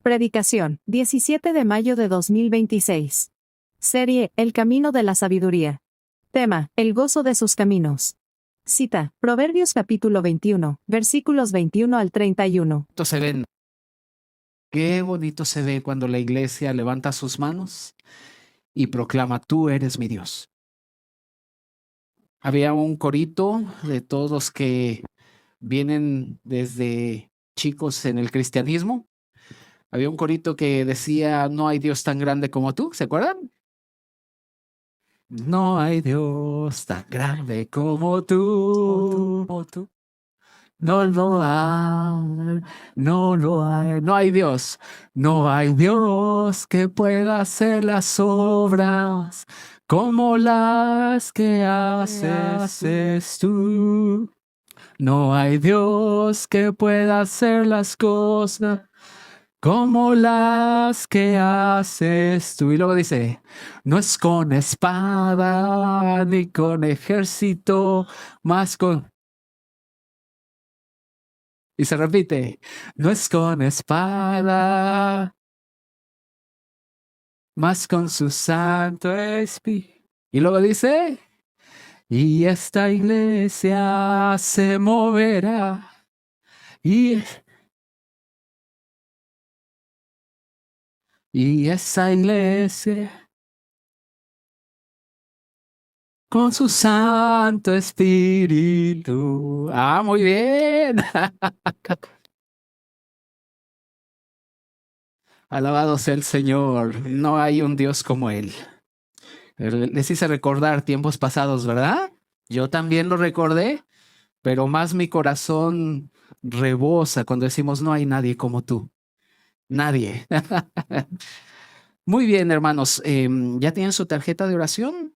Predicación, 17 de mayo de 2026. Serie, El camino de la sabiduría. Tema, el gozo de sus caminos. Cita, Proverbios capítulo 21, versículos 21 al 31. Se ven. Qué bonito se ve cuando la iglesia levanta sus manos y proclama: tú eres mi Dios. Había un corito de todos los que vienen desde chicos en el cristianismo. Había un corito que decía: no hay Dios tan grande como tú. ¿Se acuerdan? No hay Dios tan grande como tú. No lo hay, no lo hay, no hay Dios. No hay Dios que pueda hacer las obras como las que haces tú. No hay Dios que pueda hacer las cosas como las que haces tú. Y luego dice: no es con espada ni con ejército, más con... Y se repite: no es con espada, más con su Santo Espíritu. Y luego dice: y esta iglesia se moverá. Y esa iglesia con su Santo Espíritu. Ah, muy bien. Alabado sea el Señor. No hay un Dios como Él. Les hice recordar tiempos pasados, ¿verdad? Yo también lo recordé, pero más mi corazón rebosa cuando decimos: no hay nadie como tú. Nadie. Muy bien, hermanos. ¿Ya tienen su tarjeta de oración?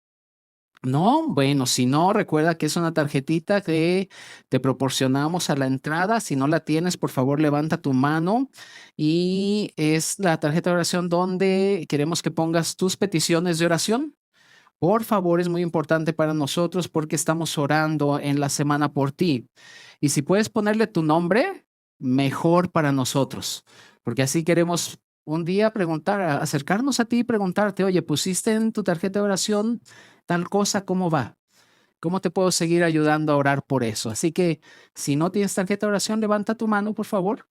No, bueno, si no, recuerda que es una tarjetita que te proporcionamos a la entrada. Si no la tienes, por favor, levanta tu mano y es la tarjeta de oración donde queremos que pongas tus peticiones de oración. Por favor, es muy importante para nosotros porque estamos orando en la semana por ti. Y si puedes ponerle tu nombre, mejor para nosotros, porque así queremos un día preguntar, acercarnos a ti y preguntarte: oye, ¿pusiste en tu tarjeta de oración tal cosa? ¿Cómo va? ¿Cómo te puedo seguir ayudando a orar por eso? Así que si no tienes tarjeta de oración, levanta tu mano, por favor.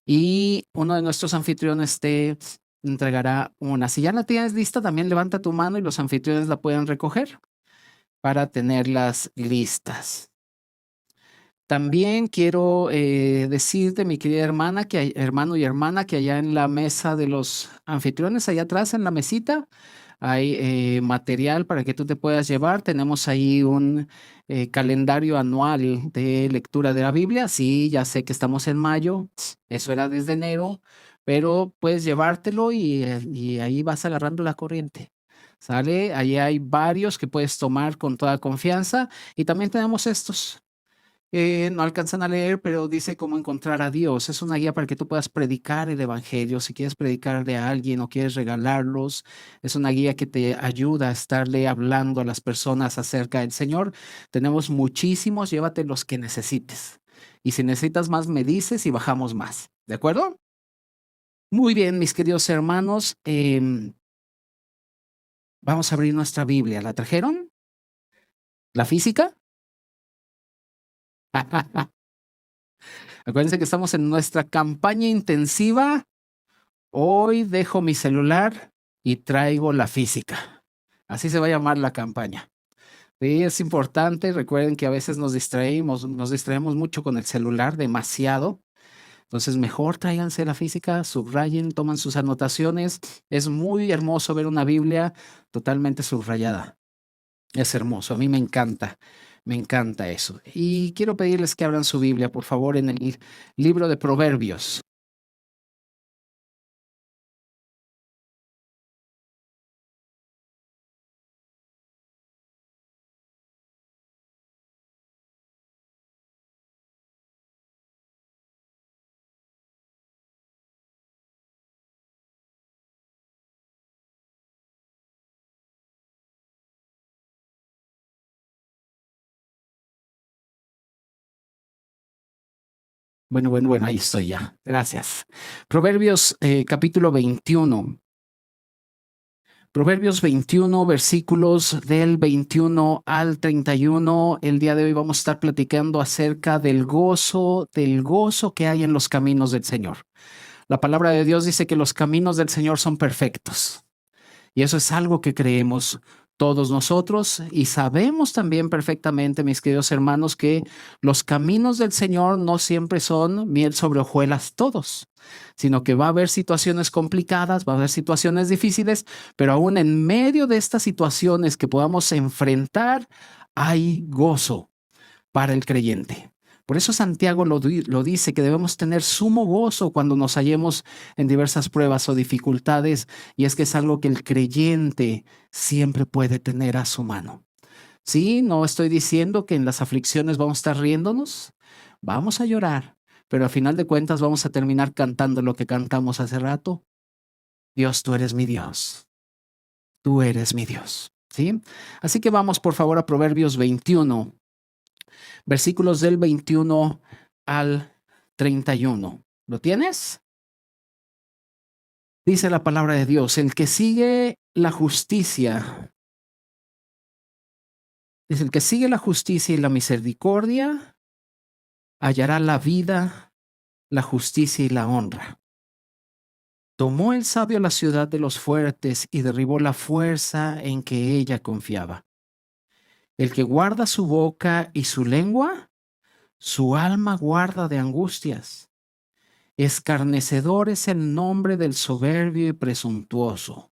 Y uno de nuestros anfitriones te entregará una. Si ya la tienes lista, también levanta tu mano y los anfitriones la pueden recoger para tenerlas listas. También quiero decirte, mi querida hermana, hermano y hermana, que allá en la mesa de los anfitriones, allá atrás en la mesita, hay material para que tú te puedas llevar. Tenemos ahí un calendario anual de lectura de la Biblia. Sí, ya sé que estamos en mayo, eso era desde enero, pero puedes llevártelo y ahí vas agarrando la corriente. ¿Sale? Allí hay varios que puedes tomar con toda confianza. Y también tenemos estos. No alcanzan a leer, pero dice cómo encontrar a Dios. Es una guía para que tú puedas predicar el evangelio. Si quieres predicarle a alguien o quieres regalarlos, es una guía que te ayuda a estarle hablando a las personas acerca del Señor. Tenemos muchísimos, llévate los que necesites. Y si necesitas más, me dices y bajamos más. ¿De acuerdo? Muy bien, mis queridos hermanos. Vamos a abrir nuestra Biblia. ¿La trajeron? ¿La física? Acuérdense que estamos en nuestra campaña intensiva. Hoy dejo mi celular y traigo la física. Así se va a llamar la campaña. Sí, es importante. Recuerden que a veces nos distraemos mucho con el celular, demasiado. Entonces, mejor tráiganse la física, subrayen, toman sus anotaciones. Es muy hermoso ver una Biblia totalmente subrayada. Es hermoso, a mí me encanta eso. Y quiero pedirles que abran su Biblia, por favor, en el libro de Proverbios. Bueno, ahí estoy ya. Gracias. Proverbios capítulo 21. Proverbios 21, versículos del 21 al 31. El día de hoy vamos a estar platicando acerca del gozo que hay en los caminos del Señor. La palabra de Dios dice que los caminos del Señor son perfectos. Y eso es algo que creemos todos nosotros y sabemos también perfectamente, mis queridos hermanos, que los caminos del Señor no siempre son miel sobre hojuelas todos, sino que va a haber situaciones complicadas, va a haber situaciones difíciles, pero aún en medio de estas situaciones que podamos enfrentar, hay gozo para el creyente. Por eso Santiago lo dice, que debemos tener sumo gozo cuando nos hallemos en diversas pruebas o dificultades, y es que es algo que el creyente siempre puede tener a su mano. Sí, no estoy diciendo que en las aflicciones vamos a estar riéndonos, vamos a llorar, pero al final de cuentas vamos a terminar cantando lo que cantamos hace rato. Dios, tú eres mi Dios. Tú eres mi Dios. ¿Sí? Así que vamos por favor a Proverbios 21. Versículos del 21 al 31. ¿Lo tienes? Dice la palabra de Dios, el que sigue la justicia, dice, el que sigue la justicia y la misericordia, hallará la vida, la justicia y la honra. Tomó el sabio la ciudad de los fuertes y derribó la fuerza en que ella confiaba. El que guarda su boca y su lengua, su alma guarda de angustias. Escarnecedor es el nombre del soberbio y presuntuoso,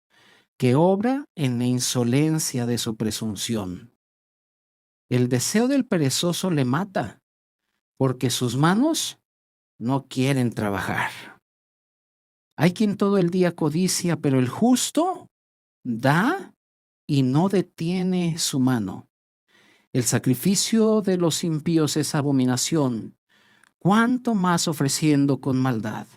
que obra en la insolencia de su presunción. El deseo del perezoso le mata, porque sus manos no quieren trabajar. Hay quien todo el día codicia, pero el justo da y no detiene su mano. El sacrificio de los impíos es abominación, cuánto más ofreciéndolo con maldad.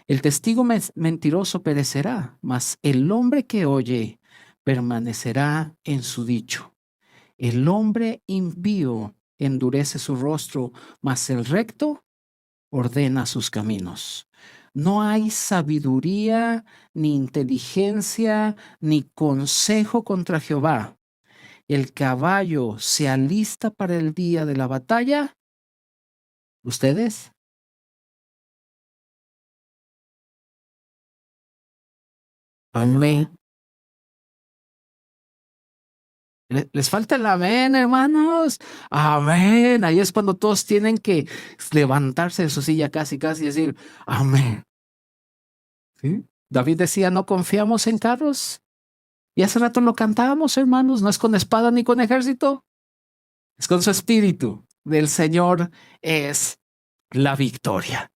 El testigo mentiroso perecerá, mas el hombre que oye permanecerá en su dicho. El hombre impío endurece su rostro, mas el recto ordena sus caminos. No hay sabiduría, ni inteligencia, ni consejo contra Jehová. El caballo se alista para el día de la batalla. ¿Ustedes? Amén. Les falta el amén, hermanos. Amén. Ahí es cuando todos tienen que levantarse de su silla casi y decir, amén. ¿Sí? David decía, no confiamos en carros. Y hace rato lo cantábamos, hermanos. No es con espada ni con ejército. Es con su espíritu. Del Señor es la victoria.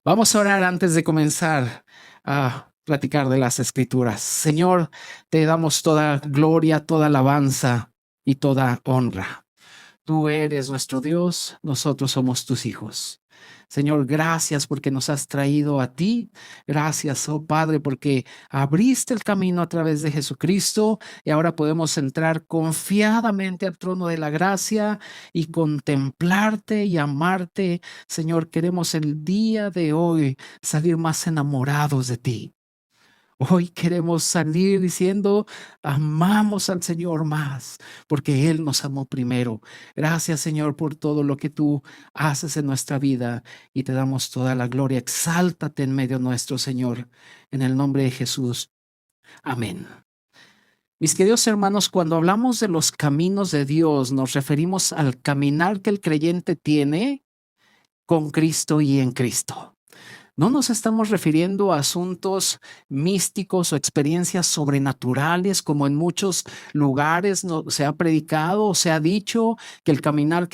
Vamos a orar antes de comenzar a platicar de las escrituras. Señor, te damos toda gloria, toda alabanza y toda honra. Tú eres nuestro Dios, nosotros somos tus hijos. Señor, gracias porque nos has traído a ti. Gracias, oh Padre, porque abriste el camino a través de Jesucristo y ahora podemos entrar confiadamente al trono de la gracia y contemplarte y amarte. Señor, queremos el día de hoy salir más enamorados de ti. Hoy queremos salir diciendo, amamos al Señor más, porque Él nos amó primero. Gracias, Señor, por todo lo que tú haces en nuestra vida y te damos toda la gloria. Exáltate en medio nuestro, Señor, en el nombre de Jesús. Amén. Mis queridos hermanos, cuando hablamos de los caminos de Dios, nos referimos al caminar que el creyente tiene con Cristo y en Cristo. No nos estamos refiriendo a asuntos místicos o experiencias sobrenaturales, como en muchos lugares se ha predicado o se ha dicho que el caminar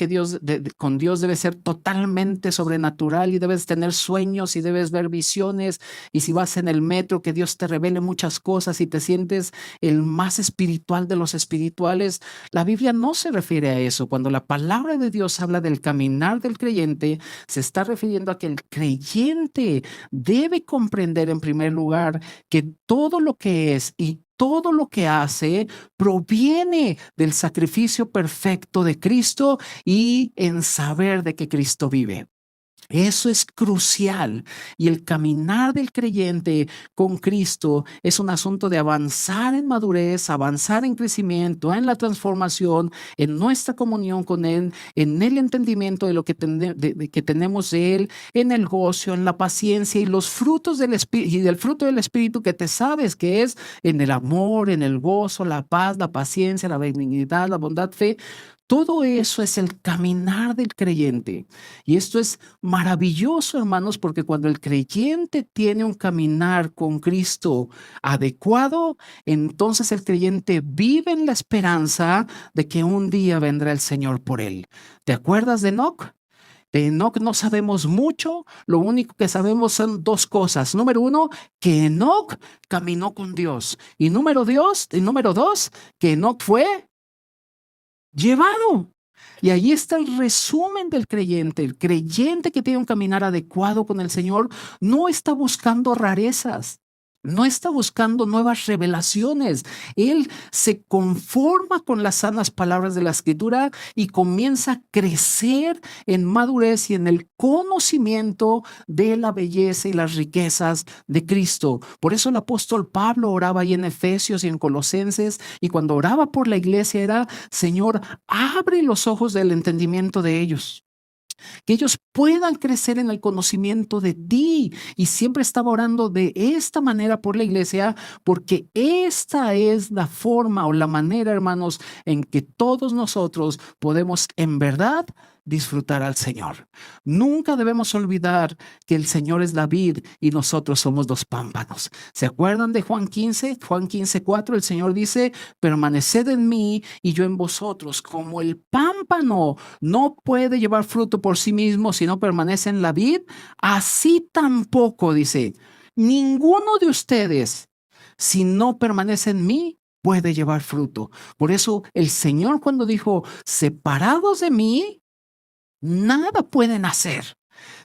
con Dios debe ser totalmente sobrenatural y debes tener sueños y debes ver visiones. Y si vas en el metro, que Dios te revele muchas cosas y te sientes el más espiritual de los espirituales. La Biblia no se refiere a eso. Cuando la palabra de Dios habla del caminar del creyente, se está refiriendo a que el creyente debe comprender en primer lugar que todo lo que es y todo lo que hace proviene del sacrificio perfecto de Cristo y en saber de que Cristo vive. Eso es crucial, y el caminar del creyente con Cristo es un asunto de avanzar en madurez, avanzar en crecimiento, en la transformación, en nuestra comunión con Él, en el entendimiento de lo que, que tenemos de Él, en el gozo, en la paciencia y los frutos del Espíritu, y del fruto del Espíritu que te sabes que es en el amor, en el gozo, la paz, la paciencia, la benignidad, la bondad, fe. Todo eso es el caminar del creyente. Y esto es maravilloso, hermanos, porque cuando el creyente tiene un caminar con Cristo adecuado, entonces el creyente vive en la esperanza de que un día vendrá el Señor por él. ¿Te acuerdas de Enoc? De Enoc no sabemos mucho, lo único que sabemos son dos cosas. Número uno, que Enoc caminó con Dios. Y número dos, que Enoc fue llevado. Y ahí está el resumen del creyente. El creyente que tiene un caminar adecuado con el Señor no está buscando rarezas, no está buscando nuevas revelaciones. Él se conforma con las sanas palabras de la Escritura y comienza a crecer en madurez y en el conocimiento de la belleza y las riquezas de Cristo. Por eso el apóstol Pablo oraba ahí en Efesios y en Colosenses, y cuando oraba por la iglesia era: Señor, abre los ojos del entendimiento de ellos, que ellos puedan crecer en el conocimiento de ti. Y siempre estaba orando de esta manera por la iglesia, porque esta es la forma o la manera, hermanos, en que todos nosotros podemos en verdad disfrutar al Señor. Nunca debemos olvidar que el Señor es la vid y nosotros somos los pámpanos. ¿Se acuerdan de Juan 15? Juan 15:4, el Señor dice: permaneced en mí y yo en vosotros. Como el pámpano no puede llevar fruto por sí mismo si no permanece en la vid, así tampoco, dice, ninguno de ustedes, si no permanece en mí, puede llevar fruto. Por eso el Señor, cuando dijo: separados de mí, nada pueden hacer.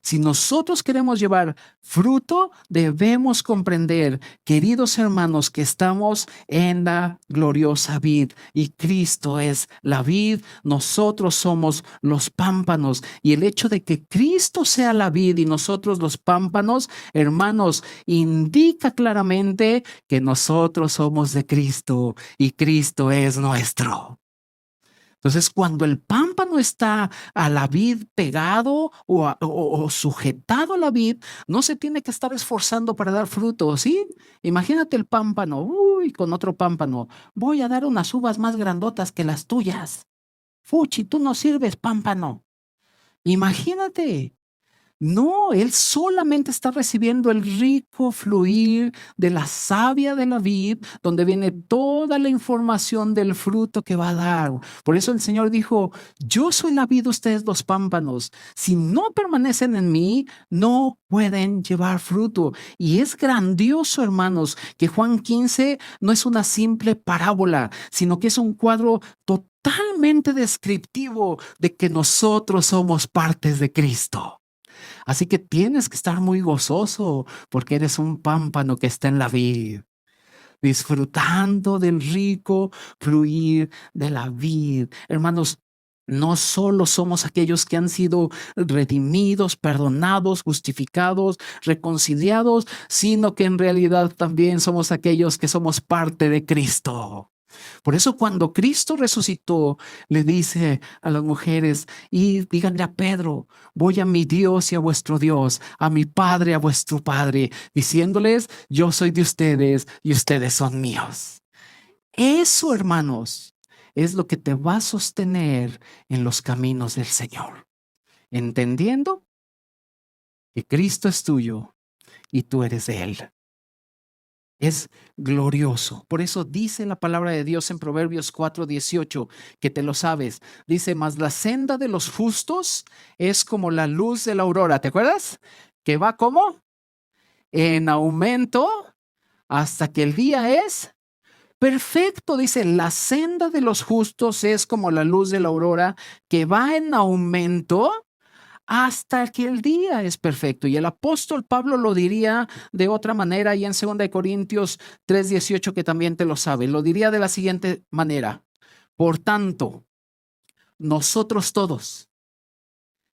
Si nosotros queremos llevar fruto, debemos comprender, queridos hermanos, que estamos en la gloriosa vid y Cristo es la vid, nosotros somos los pámpanos. Y el hecho de que Cristo sea la vid y nosotros los pámpanos, hermanos, indica claramente que nosotros somos de Cristo y Cristo es nuestro. Entonces, cuando el pámpano está a la vid pegado o sujetado a la vid, no se tiene que estar esforzando para dar fruto, ¿sí? Imagínate el pámpano, con otro pámpano: voy a dar unas uvas más grandotas que las tuyas. Fuchi, tú no sirves, pámpano. Imagínate. No, él solamente está recibiendo el rico fluir de la savia de la vid, donde viene toda la información del fruto que va a dar. Por eso el Señor dijo: yo soy la vid, ustedes los pámpanos. Si no permanecen en mí, no pueden llevar fruto. Y es grandioso, hermanos, que Juan 15 no es una simple parábola, sino que es un cuadro totalmente descriptivo de que nosotros somos partes de Cristo. Así que tienes que estar muy gozoso porque eres un pámpano que está en la vid, disfrutando del rico fluir de la vid. Hermanos, no solo somos aquellos que han sido redimidos, perdonados, justificados, reconciliados, sino que en realidad también somos aquellos que somos parte de Cristo. Por eso cuando Cristo resucitó, le dice a las mujeres: y díganle a Pedro, voy a mi Dios y a vuestro Dios, a mi Padre, a vuestro Padre, diciéndoles: yo soy de ustedes y ustedes son míos. Eso, hermanos, es lo que te va a sostener en los caminos del Señor, entendiendo que Cristo es tuyo y tú eres de Él. Es glorioso. Por eso dice la palabra de Dios en Proverbios 4:18, que te lo sabes. Dice: mas la senda de los justos es como la luz de la aurora. ¿Te acuerdas? Que va como en aumento hasta que el día es perfecto. Dice: la senda de los justos es como la luz de la aurora, que va en aumento hasta que el día es perfecto. Y el apóstol Pablo lo diría de otra manera, y en 2 Corintios 3:18, que también te lo sabe, lo diría de la siguiente manera: por tanto, nosotros todos,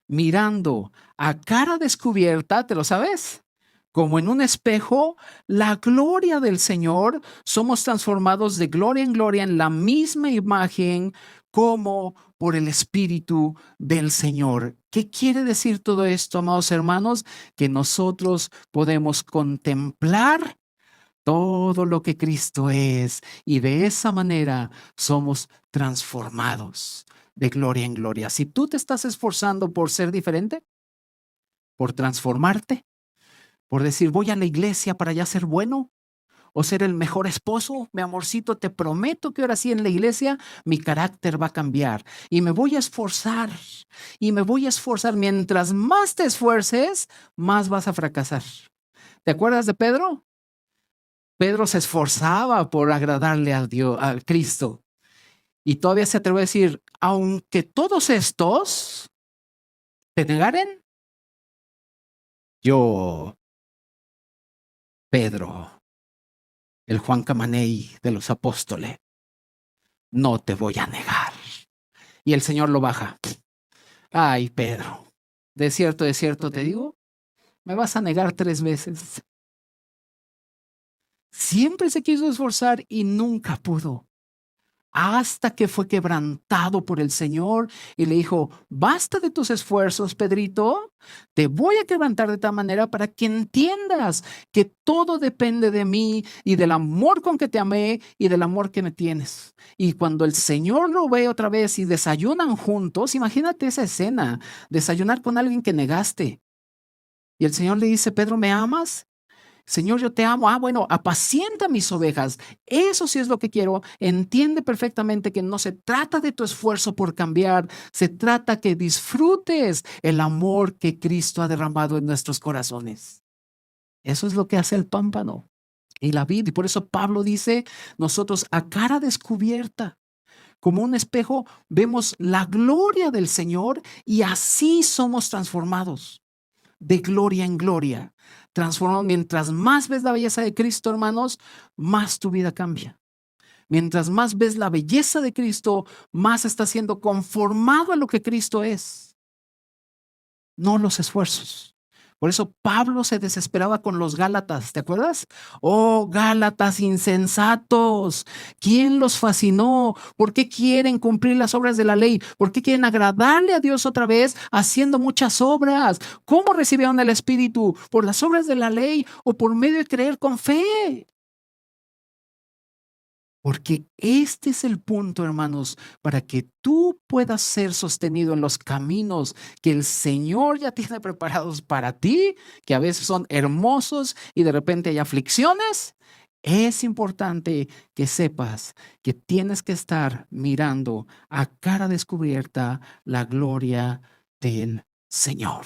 mirando a cara descubierta, ¿te lo sabes? Como en un espejo, la gloria del Señor, somos transformados de gloria en gloria en la misma imagen como por el Espíritu del Señor. ¿Qué quiere decir todo esto, amados hermanos? Que nosotros podemos contemplar todo lo que Cristo es, y de esa manera somos transformados de gloria en gloria. Si tú te estás esforzando por ser diferente, por transformarte, por decir voy a la iglesia para ya ser bueno o ser el mejor esposo, mi amorcito, te prometo que ahora sí en la iglesia mi carácter va a cambiar y me voy a esforzar y me voy a esforzar. Mientras más te esfuerces, más vas a fracasar. ¿Te acuerdas de Pedro? Pedro se esforzaba por agradarle a Dios, a Cristo, y todavía se atrevió a decir, aunque todos estos te negaren, yo, Pedro, el Juan Camaney de los apóstoles, no te voy a negar. Y el Señor lo baja. Ay, Pedro, de cierto te digo, me vas a negar 3 veces. Siempre se quiso esforzar y nunca pudo. Hasta que fue quebrantado por el Señor y le dijo, basta de tus esfuerzos, Pedrito, te voy a quebrantar de tal manera para que entiendas que todo depende de mí y del amor con que te amé y del amor que me tienes. Y cuando el Señor lo ve otra vez y desayunan juntos, imagínate esa escena, desayunar con alguien que negaste. Y el Señor le dice, Pedro, ¿me amas? Señor, yo te amo. Ah, bueno, apacienta mis ovejas. Eso sí es lo que quiero. Entiende perfectamente que no se trata de tu esfuerzo por cambiar. Se trata que disfrutes el amor que Cristo ha derramado en nuestros corazones. Eso es lo que hace el pámpano y la vid. Y por eso Pablo dice, nosotros a cara descubierta, como un espejo, vemos la gloria del Señor y así somos transformados de gloria en gloria. Transformado. Mientras más ves la belleza de Cristo, hermanos, más tu vida cambia. Mientras más ves la belleza de Cristo, más estás siendo conformado a lo que Cristo es, no los esfuerzos. Por eso Pablo se desesperaba con los Gálatas, ¿te acuerdas? Oh, Gálatas insensatos, ¿quién los fascinó? ¿Por qué quieren cumplir las obras de la ley? ¿Por qué quieren agradarle a Dios otra vez haciendo muchas obras? ¿Cómo recibieron el Espíritu? ¿Por las obras de la ley o por medio de creer con fe? Porque este es el punto, hermanos, para que tú puedas ser sostenido en los caminos que el Señor ya tiene preparados para ti, que a veces son hermosos y de repente hay aflicciones. Es importante que sepas que tienes que estar mirando a cara descubierta la gloria del Señor.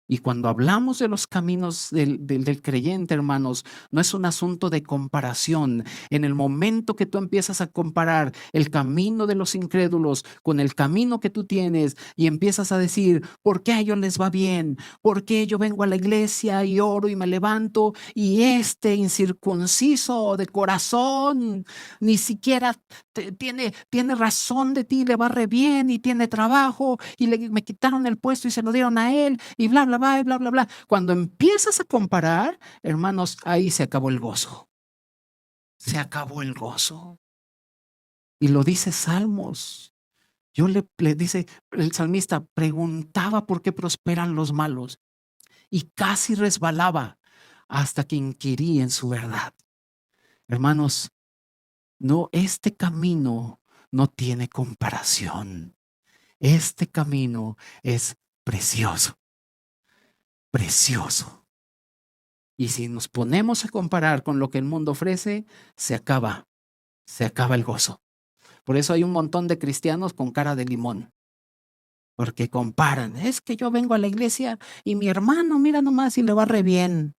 Y cuando hablamos de los caminos del creyente, hermanos, no es un asunto de comparación. En el momento que tú empiezas a comparar el camino de los incrédulos con el camino que tú tienes y empiezas a decir, ¿por qué a ellos les va bien? ¿Por qué yo vengo a la iglesia y oro y me levanto y este incircunciso de corazón ni siquiera tiene razón de ti, le va re bien y tiene trabajo y me quitaron el puesto y se lo dieron a él y bla, bla, bla, bla, bla, bla? Cuando empiezas a comparar, hermanos, ahí se acabó el gozo. Se acabó el gozo. Y lo dice Salmos. Yo le dice el salmista, preguntaba por qué prosperan los malos y casi resbalaba hasta que inquirí en su verdad. Hermanos, no, este camino no tiene comparación. Este camino es precioso, precioso. Y si nos ponemos a comparar con lo que el mundo ofrece, se acaba el gozo. Por eso hay un montón de cristianos con cara de limón, porque comparan. Es que yo vengo a la iglesia y mi hermano, mira nomás, y le va re bien.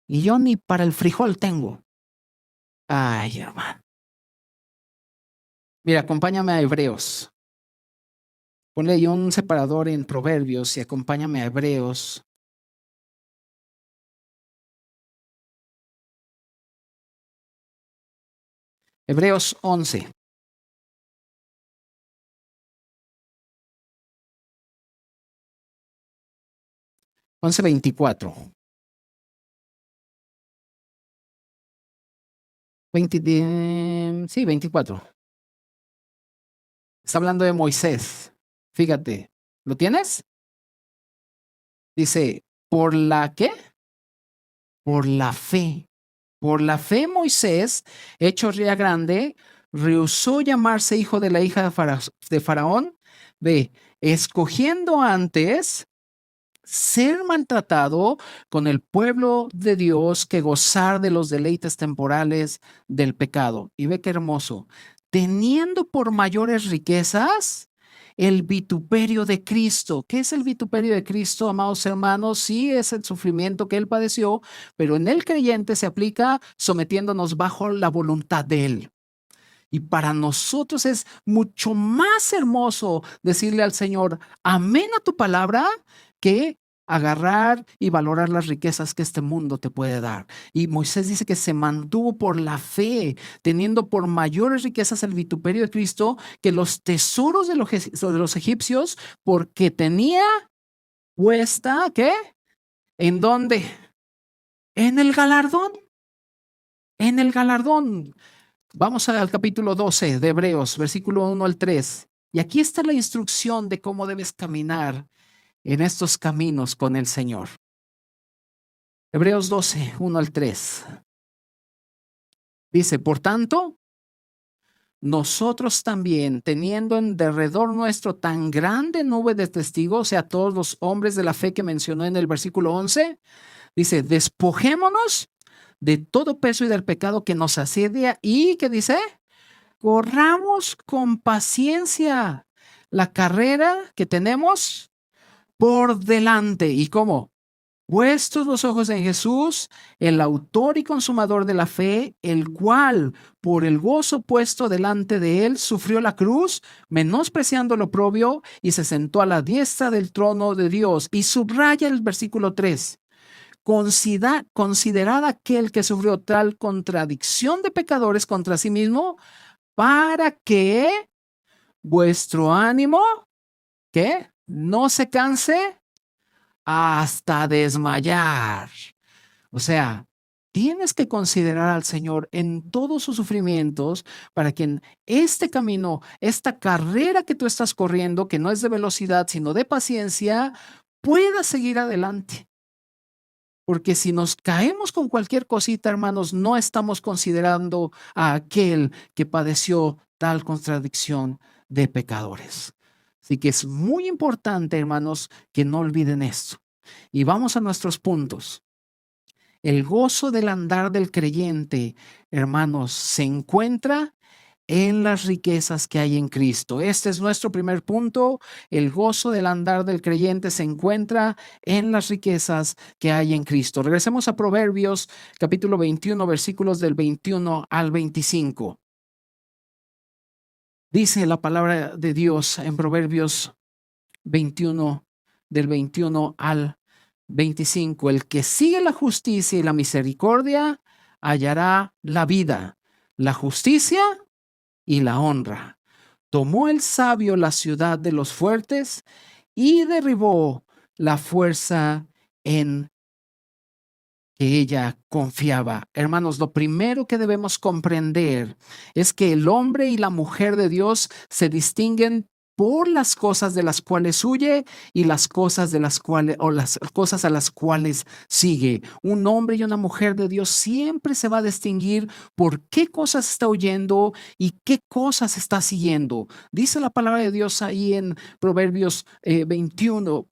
Y yo ni para el frijol tengo. Ay, hermano. Mira, acompáñame a Hebreos. Ponle ahí un separador en Proverbios y acompáñame a Hebreos. Hebreos 11. Once 24. 24. Está hablando de Moisés. Fíjate, ¿lo tienes? Dice, ¿por la qué? Por la fe. Por la fe Moisés, hecho ya grande, rehusó llamarse hijo de la hija de Faraón. Ve, escogiendo antes ser maltratado con el pueblo de Dios que gozar de los deleites temporales del pecado. Y ve qué hermoso. Teniendo por mayores riquezas el vituperio de Cristo. ¿Qué es el vituperio de Cristo, amados hermanos? Sí, es el sufrimiento que Él padeció, pero en el creyente se aplica sometiéndonos bajo la voluntad de Él. Y para nosotros es mucho más hermoso decirle al Señor, amén a tu palabra, que agarrar y valorar las riquezas que este mundo te puede dar. Y Moisés dice que se mantuvo por la fe, teniendo por mayores riquezas el vituperio de Cristo que los tesoros de los egipcios, porque tenía puesta, ¿qué? ¿En dónde? En el galardón. En el galardón. Vamos al capítulo 12 de Hebreos, versículo 1 al 3. Y aquí está la instrucción de cómo debes caminar en estos caminos con el Señor. Hebreos 12, 1 al 3. Dice, por tanto, nosotros también, teniendo en derredor nuestro tan grande nube de testigos, o sea, todos los hombres de la fe que mencionó en el versículo 11, dice, despojémonos de todo peso y del pecado que nos asedia y, ¿qué dice? Corramos con paciencia la carrera que tenemos por delante. ¿Y cómo? Puestos los ojos en Jesús, el autor y consumador de la fe, el cual, por el gozo puesto delante de él, sufrió la cruz, menospreciando lo oprobio, y se sentó a la diestra del trono de Dios. Y subraya el versículo 3. Considerad aquel que sufrió tal contradicción de pecadores contra sí mismo, para que vuestro ánimo, ¿qué? No se canse hasta desmayar. O sea, tienes que considerar al Señor en todos sus sufrimientos para que en este camino, esta carrera que tú estás corriendo, que no es de velocidad, sino de paciencia, puedas seguir adelante. Porque si nos caemos con cualquier cosita, hermanos, no estamos considerando a aquel que padeció tal contradicción de pecadores. Así que es muy importante, hermanos, que no olviden esto. Y vamos a nuestros puntos. El gozo del andar del creyente, hermanos, se encuentra en las riquezas que hay en Cristo. Este es nuestro primer punto. El gozo del andar del creyente se encuentra en las riquezas que hay en Cristo. Regresemos a Proverbios, capítulo 21, versículos del 21 al 25. Dice la palabra de Dios en Proverbios 21, del 21 al 25. El que sigue la justicia y la misericordia hallará la vida, la justicia y la honra. Tomó el sabio la ciudad de los fuertes y derribó la fuerza en que ella confiaba. Hermanos, lo primero que debemos comprender es que el hombre y la mujer de Dios se distinguen por las cosas de las cuales huye y las cosas de las cuales, o las cosas a las cuales sigue. Un hombre y una mujer de Dios siempre se va a distinguir por qué cosas está huyendo y qué cosas está siguiendo. Dice la palabra de Dios ahí en Proverbios 21,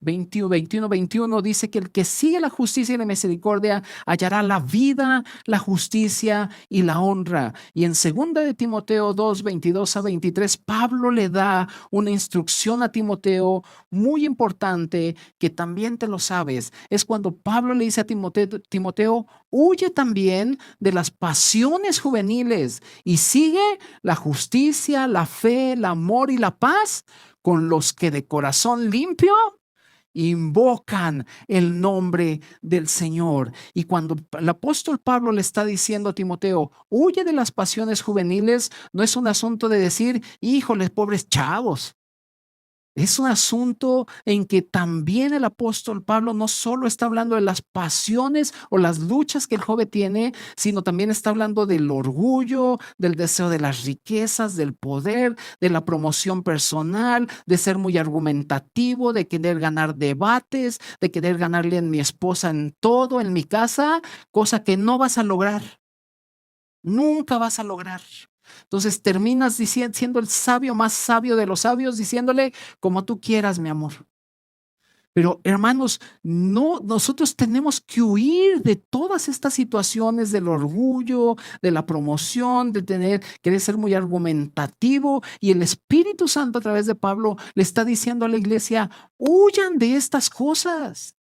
dice que el que sigue la justicia y la misericordia hallará la vida, la justicia y la honra. Y en 2 de Timoteo 2, 22 a 23, Pablo le da una una instrucción a Timoteo muy importante que también te lo sabes. Es cuando Pablo le dice a Timoteo, huye también de las pasiones juveniles y sigue la justicia, la fe, el amor y la paz con los que de corazón limpio invocan el nombre del Señor. Y cuando el apóstol Pablo le está diciendo a Timoteo, huye de las pasiones juveniles, no es un asunto de decir, híjole, pobres chavos. Es un asunto en que también el apóstol Pablo no solo está hablando de las pasiones o las luchas que el joven tiene, sino también está hablando del orgullo, del deseo de las riquezas, del poder, de la promoción personal, de ser muy argumentativo, de querer ganar debates, de querer ganarle a mi esposa en todo, en mi casa, cosa que no vas a lograr. Nunca vas a lograr. Entonces terminas siendo el sabio más sabio de los sabios, diciéndole como tú quieras, mi amor. Pero hermanos, nosotros tenemos que huir de todas estas situaciones del orgullo, de la promoción, de querer ser muy argumentativo. Y el Espíritu Santo a través de Pablo le está diciendo a la iglesia, huyan de estas cosas.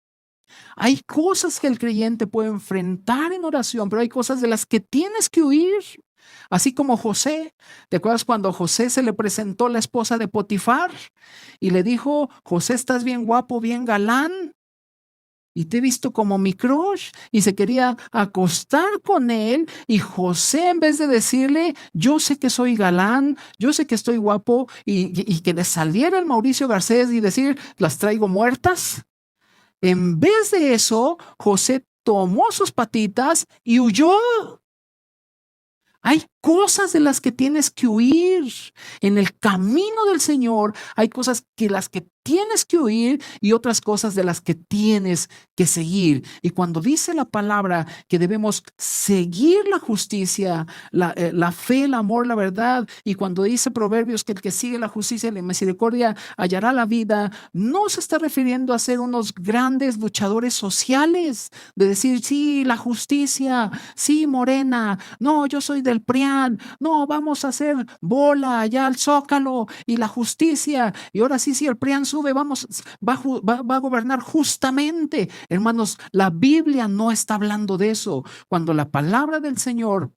Hay cosas que el creyente puede enfrentar en oración, pero hay cosas de las que tienes que huir. Así como José, ¿te acuerdas cuando a José se le presentó la esposa de Potifar y le dijo, José, estás bien guapo, bien galán, y te he visto como mi crush, y se quería acostar con él, y José, en vez de decirle, yo sé que soy galán, yo sé que estoy guapo, y que le saliera el Mauricio Garcés y decir, las traigo muertas, en vez de eso, José tomó sus patitas y huyó. Hay cosas de las que tienes que huir. En el camino del Señor hay cosas que las que tienes que huir y otras cosas de las que tienes que seguir. Y cuando dice la palabra que debemos seguir la justicia, la fe, el amor, la verdad, y cuando dice Proverbios que el que sigue la justicia y la misericordia hallará la vida, no se está refiriendo a ser unos grandes luchadores sociales, de decir, sí, la justicia, sí, Morena, no, yo soy del PRIAN, no, vamos a hacer bola allá al Zócalo y la justicia, y ahora sí, el PRIAN sube, va a gobernar justamente. Hermanos, la Biblia no está hablando de eso. Cuando la palabra del Señor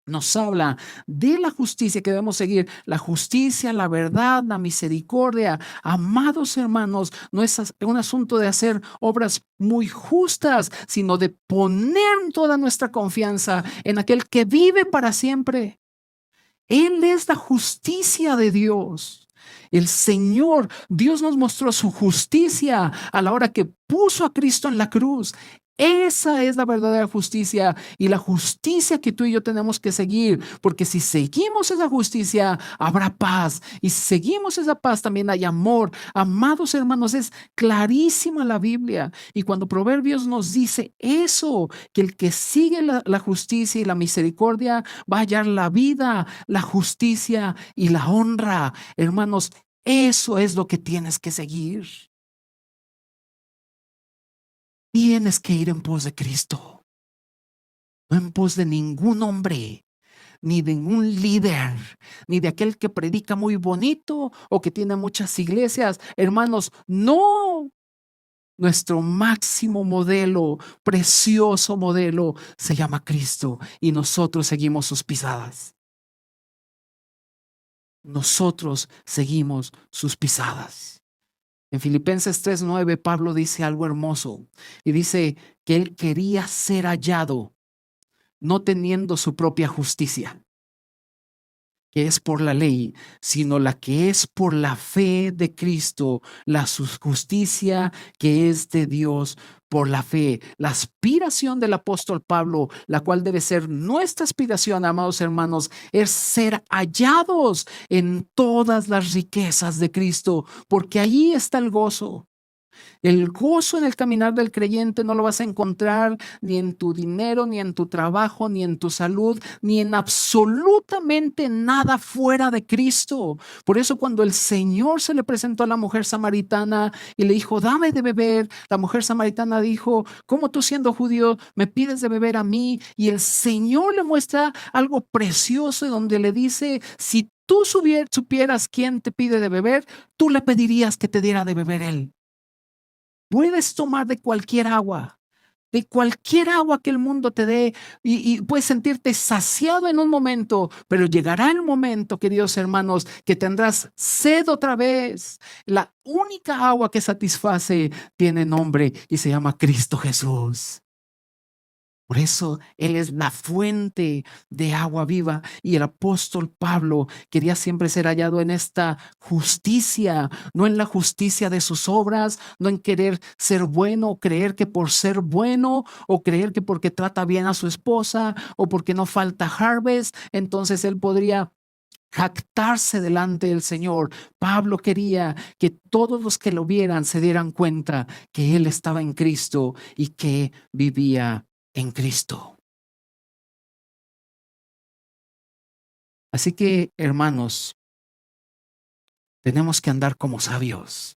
nos habla de la justicia que debemos seguir, la justicia, la verdad, la misericordia, amados hermanos, no es un asunto de hacer obras muy justas, sino de poner toda nuestra confianza en aquel que vive para siempre. Él es la justicia de Dios. El Señor, Dios nos mostró su justicia a la hora que puso a Cristo en la cruz. Esa es la verdadera justicia y la justicia que tú y yo tenemos que seguir, porque si seguimos esa justicia, habrá paz, y si seguimos esa paz, también hay amor. Amados hermanos, es clarísima la Biblia, y cuando Proverbios nos dice eso, que el que sigue la justicia y la misericordia va a hallar la vida, la justicia y la honra. Hermanos, eso es lo que tienes que seguir. Tienes que ir en pos de Cristo, no en pos de ningún hombre, ni de ningún líder, ni de aquel que predica muy bonito o que tiene muchas iglesias. Hermanos, no. Nuestro máximo modelo, precioso modelo, se llama Cristo y nosotros seguimos sus pisadas. Nosotros seguimos sus pisadas. En Filipenses 3:9, Pablo dice algo hermoso y dice que él quería ser hallado, no teniendo su propia justicia, que es por la ley, sino la que es por la fe de Cristo, la justicia que es de Dios por la fe. La aspiración del apóstol Pablo, la cual debe ser nuestra aspiración, amados hermanos, es ser hallados en todas las riquezas de Cristo, porque ahí está el gozo. El gozo en el caminar del creyente no lo vas a encontrar ni en tu dinero, ni en tu trabajo, ni en tu salud, ni en absolutamente nada fuera de Cristo. Por eso cuando el Señor se le presentó a la mujer samaritana y le dijo, dame de beber, la mujer samaritana dijo, ¿cómo tú siendo judío me pides de beber a mí? Y el Señor le muestra algo precioso donde le dice, si tú supieras quién te pide de beber, tú le pedirías que te diera de beber él. Puedes tomar de cualquier agua que el mundo te dé y puedes sentirte saciado en un momento, pero llegará el momento, queridos hermanos, que tendrás sed otra vez. La única agua que satisface tiene nombre y se llama Cristo Jesús. Por eso Él es la fuente de agua viva y el apóstol Pablo quería siempre ser hallado en esta justicia, no en la justicia de sus obras, no en querer ser bueno o creer que por ser bueno o creer que porque trata bien a su esposa o porque no falta harvest, entonces él podría jactarse delante del Señor. Pablo quería que todos los que lo vieran se dieran cuenta que él estaba en Cristo y que vivía en Cristo. Así que, hermanos, tenemos que andar como sabios,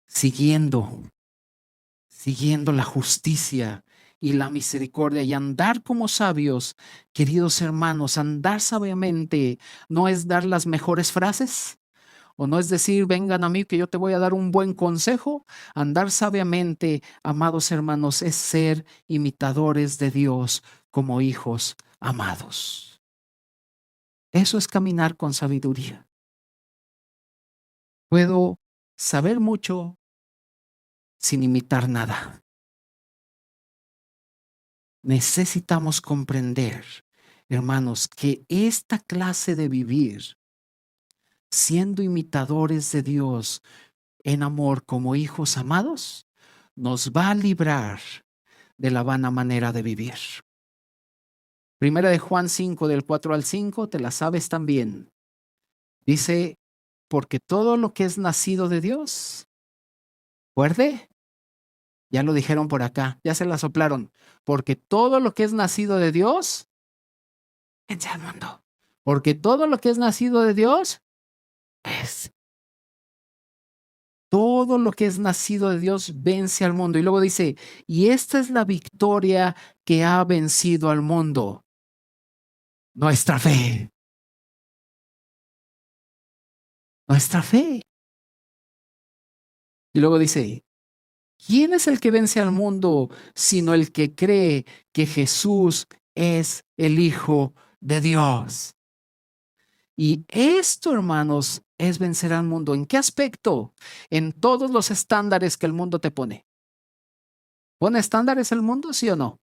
siguiendo la justicia y la misericordia y andar como sabios, queridos hermanos. Andar sabiamente no es dar las mejores frases, o no es decir, vengan a mí que yo te voy a dar un buen consejo. Andar sabiamente, amados hermanos, es ser imitadores de Dios como hijos amados. Eso es caminar con sabiduría. Puedo saber mucho sin imitar nada. Necesitamos comprender, hermanos, que esta clase de vivir, siendo imitadores de Dios en amor como hijos amados, nos va a librar de la vana manera de vivir. Primera de Juan 5, del 4 al 5, te la sabes también. Dice, porque todo lo que es nacido de Dios, ¿recuerde? Ya lo dijeron por acá, ya se la soplaron. Porque todo lo que es nacido de Dios, vence al mundo. Porque todo lo que es nacido de Dios es. Todo lo que es nacido de Dios vence al mundo. Y luego dice, y esta es la victoria que ha vencido al mundo. Nuestra fe. Nuestra fe. Y luego dice, ¿quién es el que vence al mundo sino el que cree que Jesús es el Hijo de Dios? Y esto, hermanos, es vencer al mundo. ¿En qué aspecto? En todos los estándares que el mundo te pone. ¿Pone estándares el mundo, sí o no?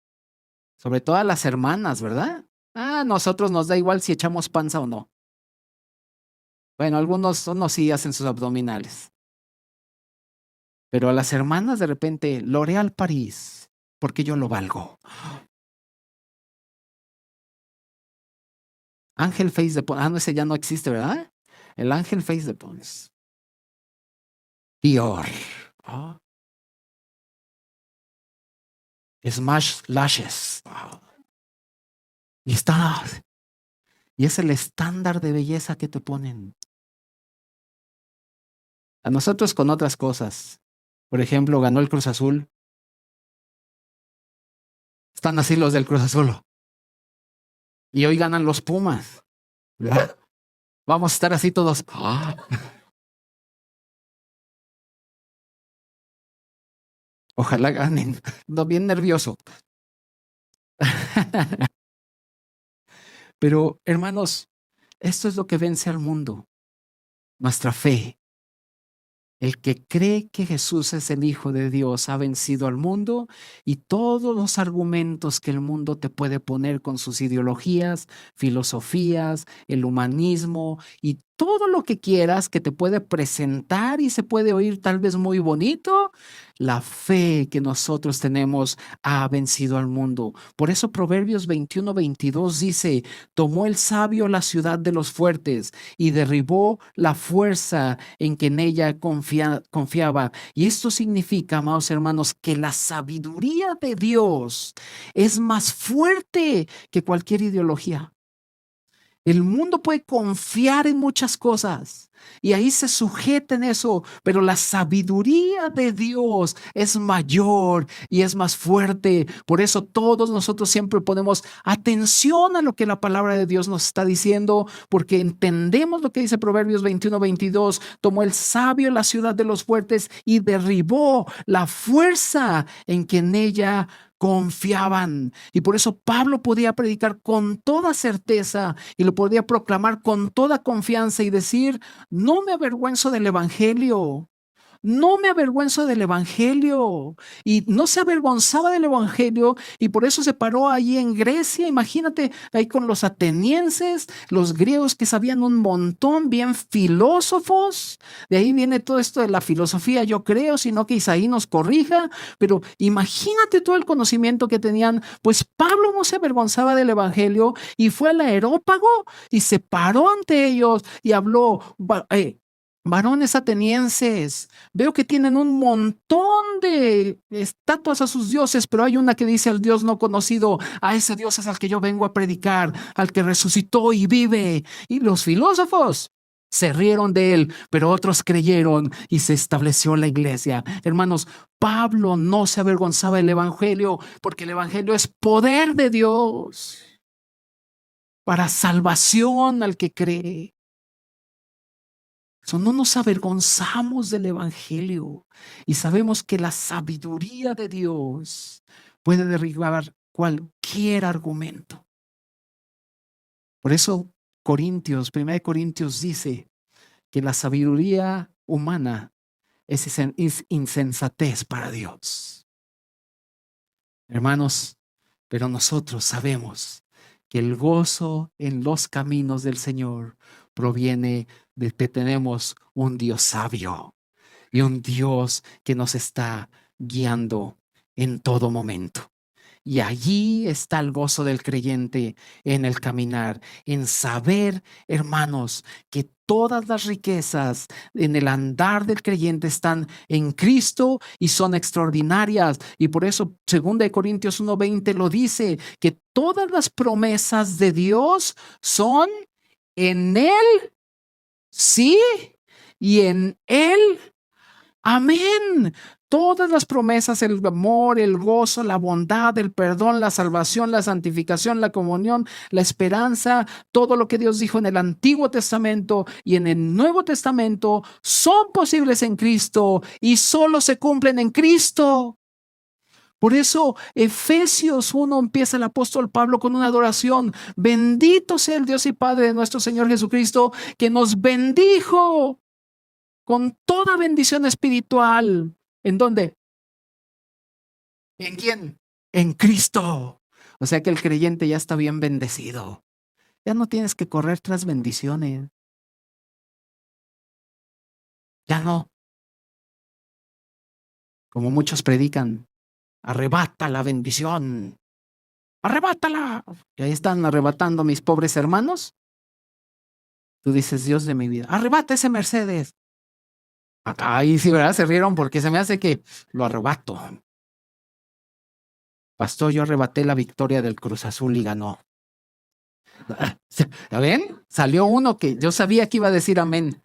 Sobre todo a las hermanas, ¿verdad? A nosotros nos da igual si echamos panza o no. Bueno, algunos sí hacen sus abdominales. Pero a las hermanas de repente, L'Oréal París, porque yo lo valgo. Ángel Face de Pons. No, ese ya no existe, ¿verdad? El Ángel Face de Pons. Dior. Oh. Smash Lashes. Oh. Y está. Y es el estándar de belleza que te ponen. A nosotros con otras cosas. Por ejemplo, ganó el Cruz Azul. Están así los del Cruz Azul. Y hoy ganan los Pumas. ¿Verdad? Vamos a estar así todos. ¡Ah! Ojalá ganen. No, bien nervioso. Pero, hermanos, esto es lo que vence al mundo. Nuestra fe. El que cree que Jesús es el Hijo de Dios ha vencido al mundo y todos los argumentos que el mundo te puede poner con sus ideologías, filosofías, el humanismo y todo lo que quieras que te puede presentar y se puede oír tal vez muy bonito. La fe que nosotros tenemos ha vencido al mundo. Por eso Proverbios 21:22 dice, tomó el sabio la ciudad de los fuertes y derribó la fuerza en que en ella confiaba. Y esto significa, amados hermanos, que la sabiduría de Dios es más fuerte que cualquier ideología. El mundo puede confiar en muchas cosas y ahí se sujeta en eso, pero la sabiduría de Dios es mayor y es más fuerte. Por eso todos nosotros siempre ponemos atención a lo que la palabra de Dios nos está diciendo, porque entendemos lo que dice Proverbios 21-22. Tomó el sabio la ciudad de los fuertes y derribó la fuerza en que en ella confiaban. Y por eso Pablo podía predicar con toda certeza y lo podía proclamar con toda confianza y decir: no me avergüenzo del evangelio. No me avergüenzo del evangelio. Y no se avergonzaba del evangelio y por eso se paró ahí en Grecia. Imagínate, ahí con los atenienses, los griegos que sabían un montón, bien filósofos. De ahí viene todo esto de la filosofía, yo creo, sino que Isaí nos corrija. Pero imagínate todo el conocimiento que tenían. Pues Pablo no se avergonzaba del evangelio y fue al Areópago y se paró ante ellos y habló: varones atenienses, veo que tienen un montón de estatuas a sus dioses, pero hay una que dice al Dios no conocido. A ese Dios es al que yo vengo a predicar, al que resucitó y vive. Y los filósofos se rieron de él, pero otros creyeron y se estableció la iglesia. Hermanos, Pablo no se avergonzaba del evangelio, porque el evangelio es poder de Dios para salvación al que cree. No nos avergonzamos del evangelio y sabemos que la sabiduría de Dios puede derribar cualquier argumento. Por eso Corintios, 1 Corintios dice que la sabiduría humana es insensatez para Dios. Hermanos, pero nosotros sabemos que el gozo en los caminos del Señor proviene de que tenemos un Dios sabio y un Dios que nos está guiando en todo momento. Y allí está el gozo del creyente, en el caminar, en saber, hermanos, que todas las riquezas en el andar del creyente están en Cristo y son extraordinarias. Y por eso 2 Corintios 1:20 lo dice, que todas las promesas de Dios son en Él, sí, y en Él, amén. Todas las promesas, el amor, el gozo, la bondad, el perdón, la salvación, la santificación, la comunión, la esperanza, todo lo que Dios dijo en el Antiguo Testamento y en el Nuevo Testamento son posibles en Cristo y solo se cumplen en Cristo. Por eso Efesios 1 empieza el apóstol Pablo con una adoración. Bendito sea el Dios y Padre de nuestro Señor Jesucristo, que nos bendijo con toda bendición espiritual. ¿En dónde? ¿En quién? En Cristo. O sea que el creyente ya está bien bendecido. Ya no tienes que correr tras bendiciones. Ya no. Como muchos predican, arrebata la bendición. Arrebátala. Y ahí están arrebatando mis pobres hermanos. Tú dices: Dios de mi vida, arrebata ese Mercedes. Ahí sí, ¿verdad? Se rieron porque se me hace que lo arrebato. Pastor, yo arrebaté la victoria del Cruz Azul y ganó. ¿Ya ven? Salió uno que yo sabía que iba a decir amén.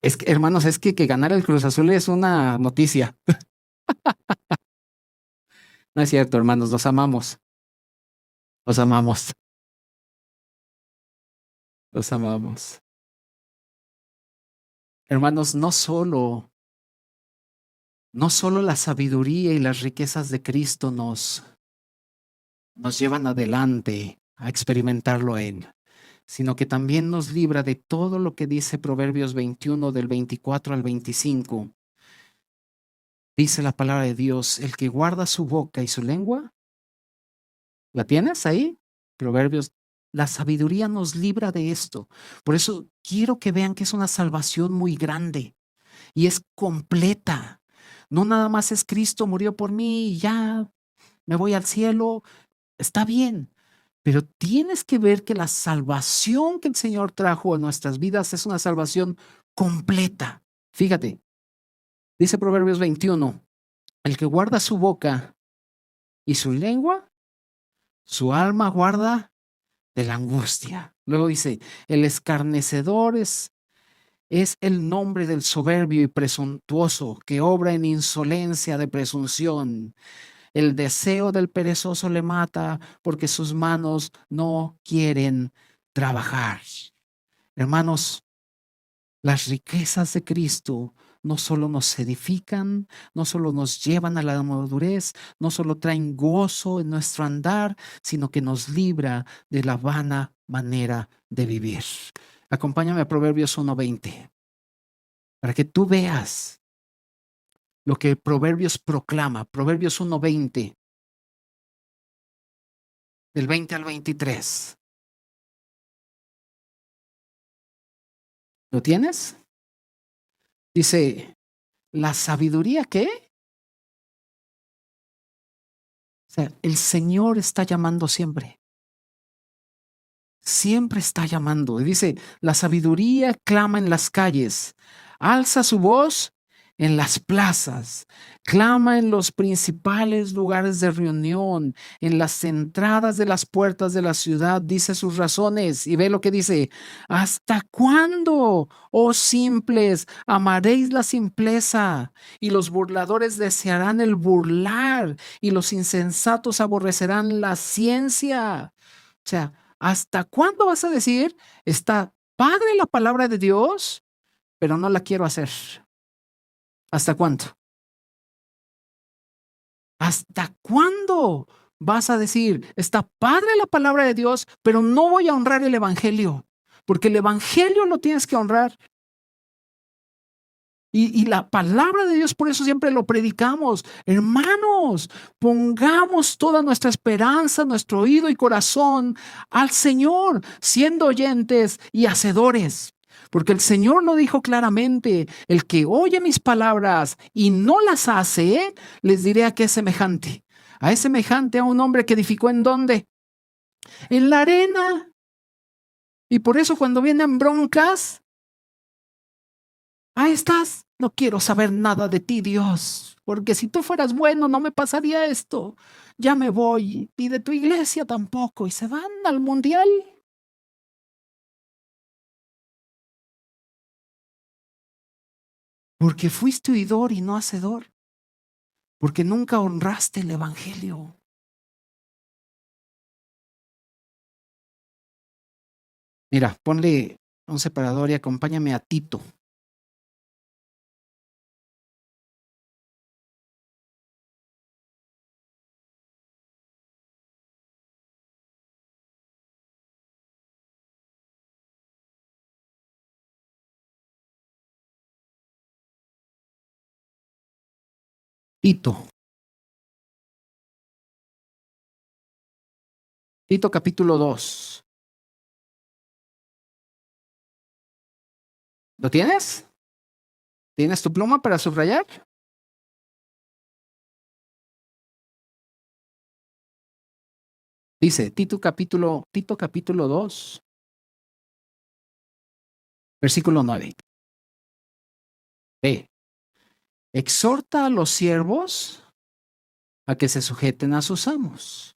Es que, hermanos, es que ganar el Cruz Azul es una noticia. No es cierto, hermanos, los amamos. Los amamos. Los amamos. Hermanos, no solo la sabiduría y las riquezas de Cristo nos llevan adelante a experimentarlo en, sino que también nos libra de todo lo que dice Proverbios 21 del 24 al 25. Dice la palabra de Dios: el que guarda su boca y su lengua. ¿La tienes ahí? Proverbios. La sabiduría nos libra de esto. Por eso quiero que vean que es una salvación muy grande y es completa. No nada más es Cristo murió por mí y ya me voy al cielo. Está bien, pero tienes que ver que la salvación que el Señor trajo a nuestras vidas es una salvación completa. Fíjate, dice Proverbios 21, el que guarda su boca y su lengua Su alma guarda de la angustia. Luego dice, el escarnecedor es el nombre del soberbio y presuntuoso que obra en insolencia de presunción. El deseo del perezoso le mata porque sus manos no quieren trabajar. Hermanos, las riquezas de Cristo no solo nos edifican, no solo nos llevan a la madurez, no solo traen gozo en nuestro andar, sino que nos libra de la vana manera de vivir. Acompáñame a Proverbios 1:20, para que tú veas lo que Proverbios proclama. Proverbios 1:20, del 20 al 23. ¿Lo tienes? Dice, ¿la sabiduría qué? O sea, el Señor está llamando siempre. Siempre está llamando. Y dice, la sabiduría clama en las calles, alza su voz en las plazas, clama en los principales lugares de reunión, en las entradas de las puertas de la ciudad, dice sus razones. Y ve lo que dice, ¿hasta cuándo, oh simples, amaréis la simpleza? Y los burladores desearán el burlar, y los insensatos aborrecerán la ciencia. O sea, ¿hasta cuándo vas a decir, está padre la palabra de Dios, pero no la quiero hacer? ¿Hasta cuándo? ¿Hasta cuándo vas a decir, está padre la palabra de Dios, pero no voy a honrar el evangelio? Porque el evangelio lo tienes que honrar. Y la palabra de Dios, por eso siempre lo predicamos. Hermanos, pongamos toda nuestra esperanza, nuestro oído y corazón al Señor, siendo oyentes y hacedores. Porque el Señor lo dijo claramente, el que oye mis palabras y no las hace, les diré a qué es semejante. Es semejante a un hombre que edificó ¿en dónde? En la arena. Y por eso cuando vienen broncas, ahí estás. No quiero saber nada de ti, Dios, porque si tú fueras bueno no me pasaría esto. Ya me voy, y de tu iglesia tampoco, y se van al mundial. Porque fuiste oidor y no hacedor, porque nunca honraste el evangelio. Mira, ponle un separador y acompáñame a Tito. Tito. Tito capítulo 2. ¿Lo tienes? ¿Tienes tu pluma para subrayar? Dice Tito capítulo 2, versículo 9. Ve, exhorta a los siervos a que se sujeten a sus amos.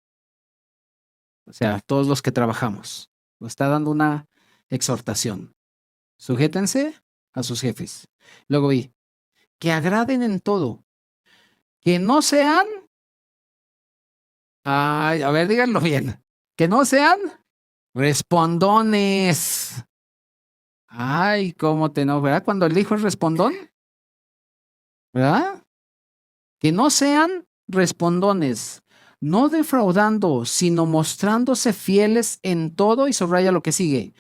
O sea, todos los que trabajamos. Nos está dando una exhortación. Sujétense a sus jefes. Luego vi, que agraden en todo, que no sean, a ver, díganlo bien, que no sean respondones. Ay, cómo te no, ¿verdad? Cuando el hijo es respondón, ¿verdad? Que no sean respondones, no defraudando, sino mostrándose fieles en todo, y subraya lo que sigue,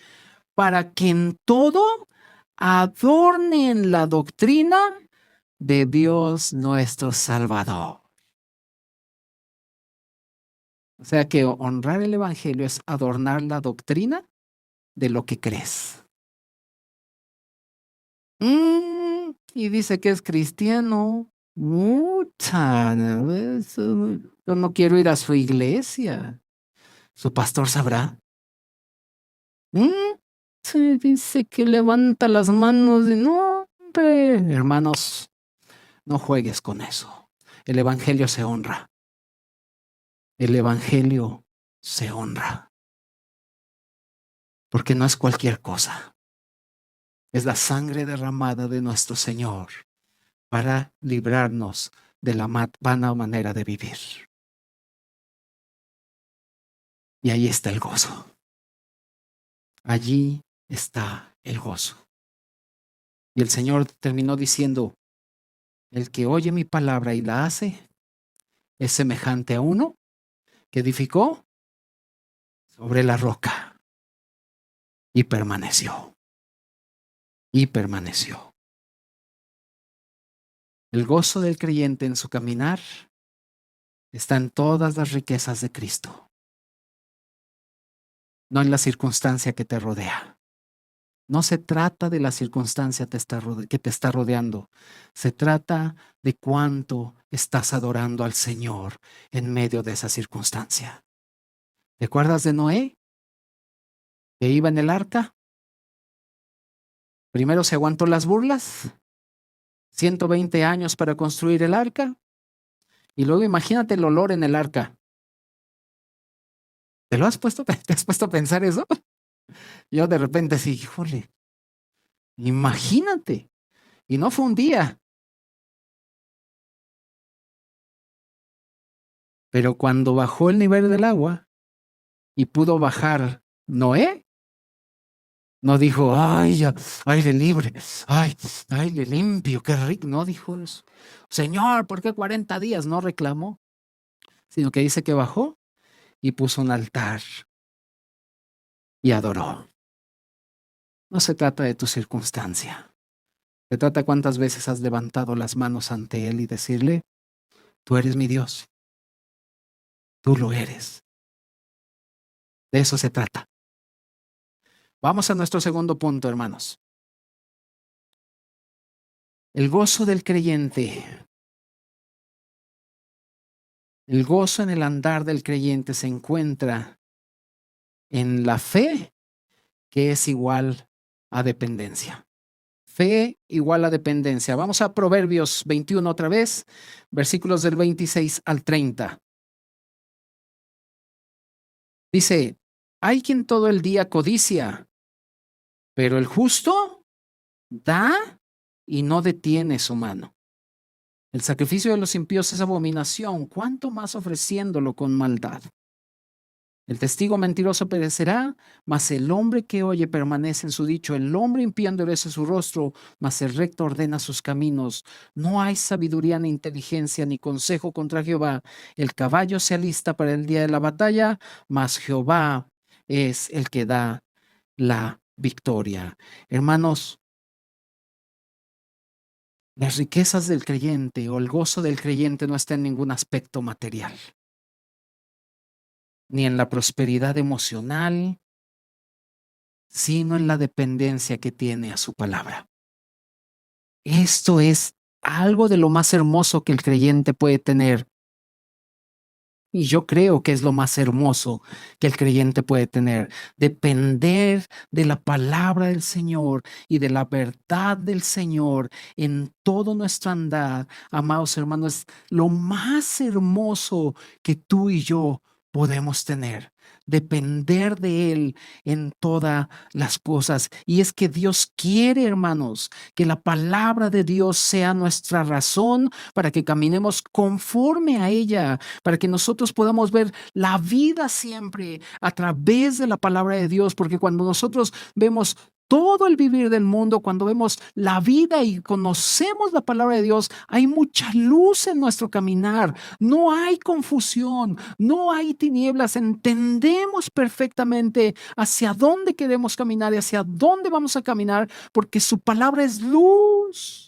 para que en todo adornen la doctrina de Dios nuestro Salvador. O sea que honrar el evangelio es adornar la doctrina de lo que crees. Y dice que es cristiano. Mucha. Yo no quiero ir a su iglesia. ¿Su pastor sabrá? Se dice que levanta las manos y no, hombre. Hermanos, no juegues con eso. El evangelio se honra. El evangelio se honra. Porque no es cualquier cosa. Es la sangre derramada de nuestro Señor para librarnos de la vana manera de vivir. Y ahí está el gozo. Allí está el gozo. Y el Señor terminó diciendo, el que oye mi palabra y la hace es semejante a uno que edificó sobre la roca y permaneció. Y permaneció. El gozo del creyente en su caminar está en todas las riquezas de Cristo, no en la circunstancia que te rodea. No se trata de la circunstancia que te está rodeando. Se trata de cuánto estás adorando al Señor en medio de esa circunstancia. ¿Te acuerdas de Noé? Que iba en el arca. Primero se aguantó las burlas. 120 años para construir el arca. Y luego imagínate el olor en el arca. ¿Te has puesto a pensar eso? Yo de repente sí, híjole, imagínate. Y no fue un día. Pero cuando bajó el nivel del agua y pudo bajar Noé, no dijo, ay, ya, aire libre, ay, aire limpio, qué rico. No dijo eso. Señor, ¿por qué 40 días? No reclamó, sino que dice que bajó y puso un altar y adoró. No se trata de tu circunstancia. Se trata cuántas veces has levantado las manos ante Él y decirle, tú eres mi Dios. Tú lo eres. De eso se trata. Vamos a nuestro segundo punto, hermanos. El gozo del creyente. El gozo en el andar del creyente se encuentra en la fe, que es igual a dependencia. Fe igual a dependencia. Vamos a Proverbios 21 otra vez, versículos del 26 al 30. Dice, hay quien todo el día codicia, pero el justo da y no detiene su mano. El sacrificio de los impíos es abominación, cuánto más ofreciéndolo con maldad. El testigo mentiroso perecerá, mas el hombre que oye permanece en su dicho. El hombre impío endurece su rostro, mas el recto ordena sus caminos. No hay sabiduría ni inteligencia ni consejo contra Jehová. El caballo se alista para el día de la batalla, mas Jehová es el que da la victoria. Hermanos, las riquezas del creyente o el gozo del creyente no está en ningún aspecto material, ni en la prosperidad emocional, sino en la dependencia que tiene a su palabra. Esto es algo de lo más hermoso que el creyente puede tener. Y yo creo que es lo más hermoso que el creyente puede tener. Depender de la palabra del Señor y de la verdad del Señor en todo nuestro andar. Amados hermanos, es lo más hermoso que tú y yo podemos tener. Depender de Él en todas las cosas. Y es que Dios quiere, hermanos, que la palabra de Dios sea nuestra razón para que caminemos conforme a ella, para que nosotros podamos ver la vida siempre a través de la palabra de Dios, porque cuando nosotros vemos todo el vivir del mundo, cuando vemos la vida y conocemos la palabra de Dios, hay mucha luz en nuestro caminar, no hay confusión, no hay tinieblas, entendemos perfectamente hacia dónde queremos caminar y hacia dónde vamos a caminar, porque su palabra es luz.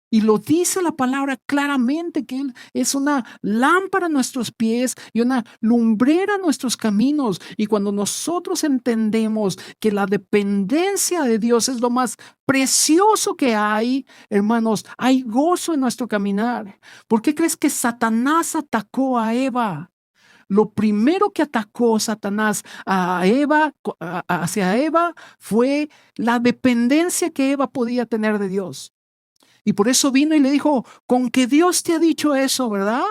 Y lo dice la palabra claramente, que Él es una lámpara a nuestros pies y una lumbrera a nuestros caminos. Y cuando nosotros entendemos que la dependencia de Dios es lo más precioso que hay, hermanos, hay gozo en nuestro caminar. ¿Por qué crees que Satanás atacó a Eva? Lo primero que atacó Satanás a Eva, hacia Eva, fue la dependencia que Eva podía tener de Dios. Y por eso vino y le dijo, con que Dios te ha dicho eso, ¿verdad?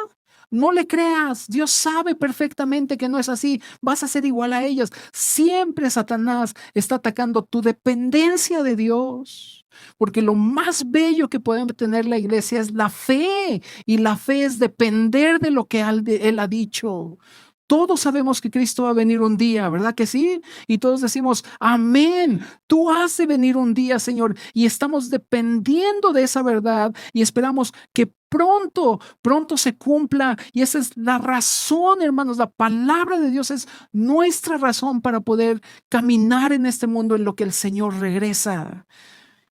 No le creas. Dios sabe perfectamente que no es así. Vas a ser igual a ellos. Siempre Satanás está atacando tu dependencia de Dios. Porque lo más bello que puede tener la iglesia es la fe. Y la fe es depender de lo que Él ha dicho. Todos sabemos que Cristo va a venir un día, ¿verdad que sí? Y todos decimos, amén, tú has de venir un día, Señor. Y estamos dependiendo de esa verdad y esperamos que pronto se cumpla. Y esa es la razón, hermanos. La palabra de Dios es nuestra razón para poder caminar en este mundo en lo que el Señor regresa.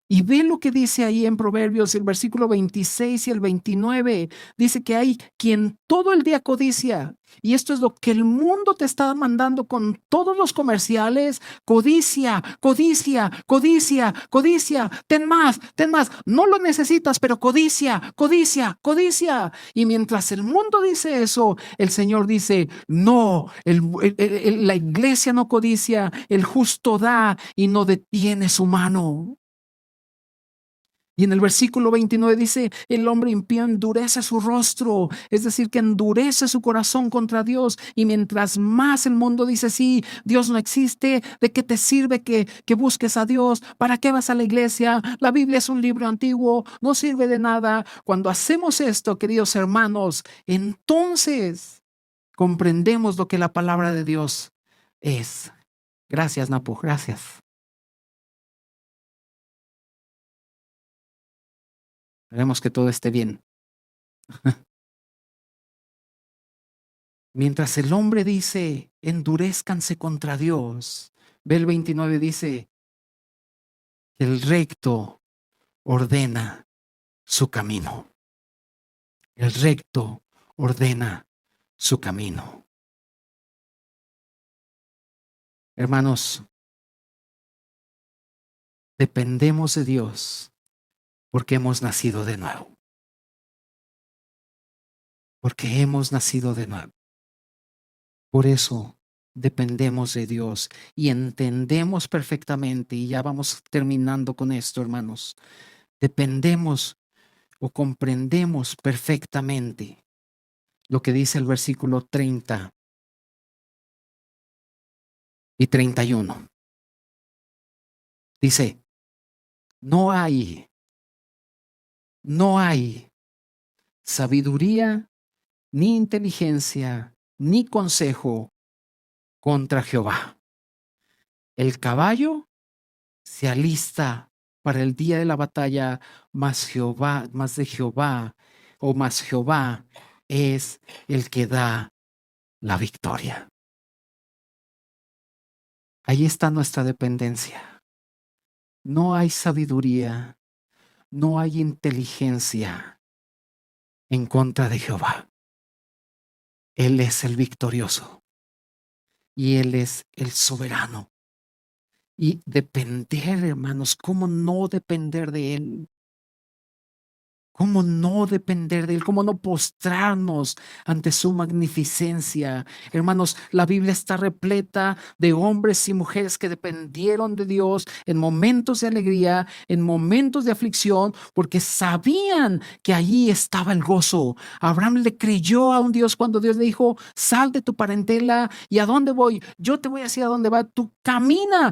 Y ve lo que dice ahí en Proverbios, el versículo 26 y el 29. Dice que hay quien todo el día codicia. Y esto es lo que el mundo te está mandando con todos los comerciales. Codicia, codicia, codicia, codicia. Ten más, ten más. No lo necesitas, pero codicia, codicia, codicia. Y mientras el mundo dice eso, el Señor dice, no, la iglesia no codicia. El justo da y no detiene su mano. Y en el versículo 29 dice, el hombre impío endurece su rostro, es decir, que endurece su corazón contra Dios. Y mientras más el mundo dice, sí, Dios no existe, ¿de qué te sirve que busques a Dios? ¿Para qué vas a la iglesia? La Biblia es un libro antiguo, no sirve de nada. Cuando hacemos esto, queridos hermanos, entonces comprendemos lo que la palabra de Dios es. Gracias, Napo, gracias. Esperemos que todo esté bien. Mientras el hombre dice, endurezcanse contra Dios, ve el 29, dice, el recto ordena su camino. El recto ordena su camino. Hermanos, dependemos de Dios porque hemos nacido de nuevo. Porque hemos nacido de nuevo. Por eso dependemos de Dios y entendemos perfectamente, y ya vamos terminando con esto, hermanos. Dependemos o comprendemos perfectamente lo que dice el versículo 30 y 31. Dice, no hay sabiduría, ni inteligencia, ni consejo contra Jehová. El caballo se alista para el día de la batalla, mas Jehová es el que da la victoria. Ahí está nuestra dependencia. No hay sabiduría, no hay inteligencia en contra de Jehová. Él es el victorioso y Él es el soberano. Y depender, hermanos, ¿cómo no depender de Él? ¿Cómo no depender de Él? ¿Cómo no postrarnos ante su magnificencia? Hermanos, la Biblia está repleta de hombres y mujeres que dependieron de Dios en momentos de alegría, en momentos de aflicción, porque sabían que allí estaba el gozo. Abraham le creyó a un Dios cuando Dios le dijo, sal de tu parentela, ¿y a dónde voy? Yo te voy a decir a dónde va, tú camina.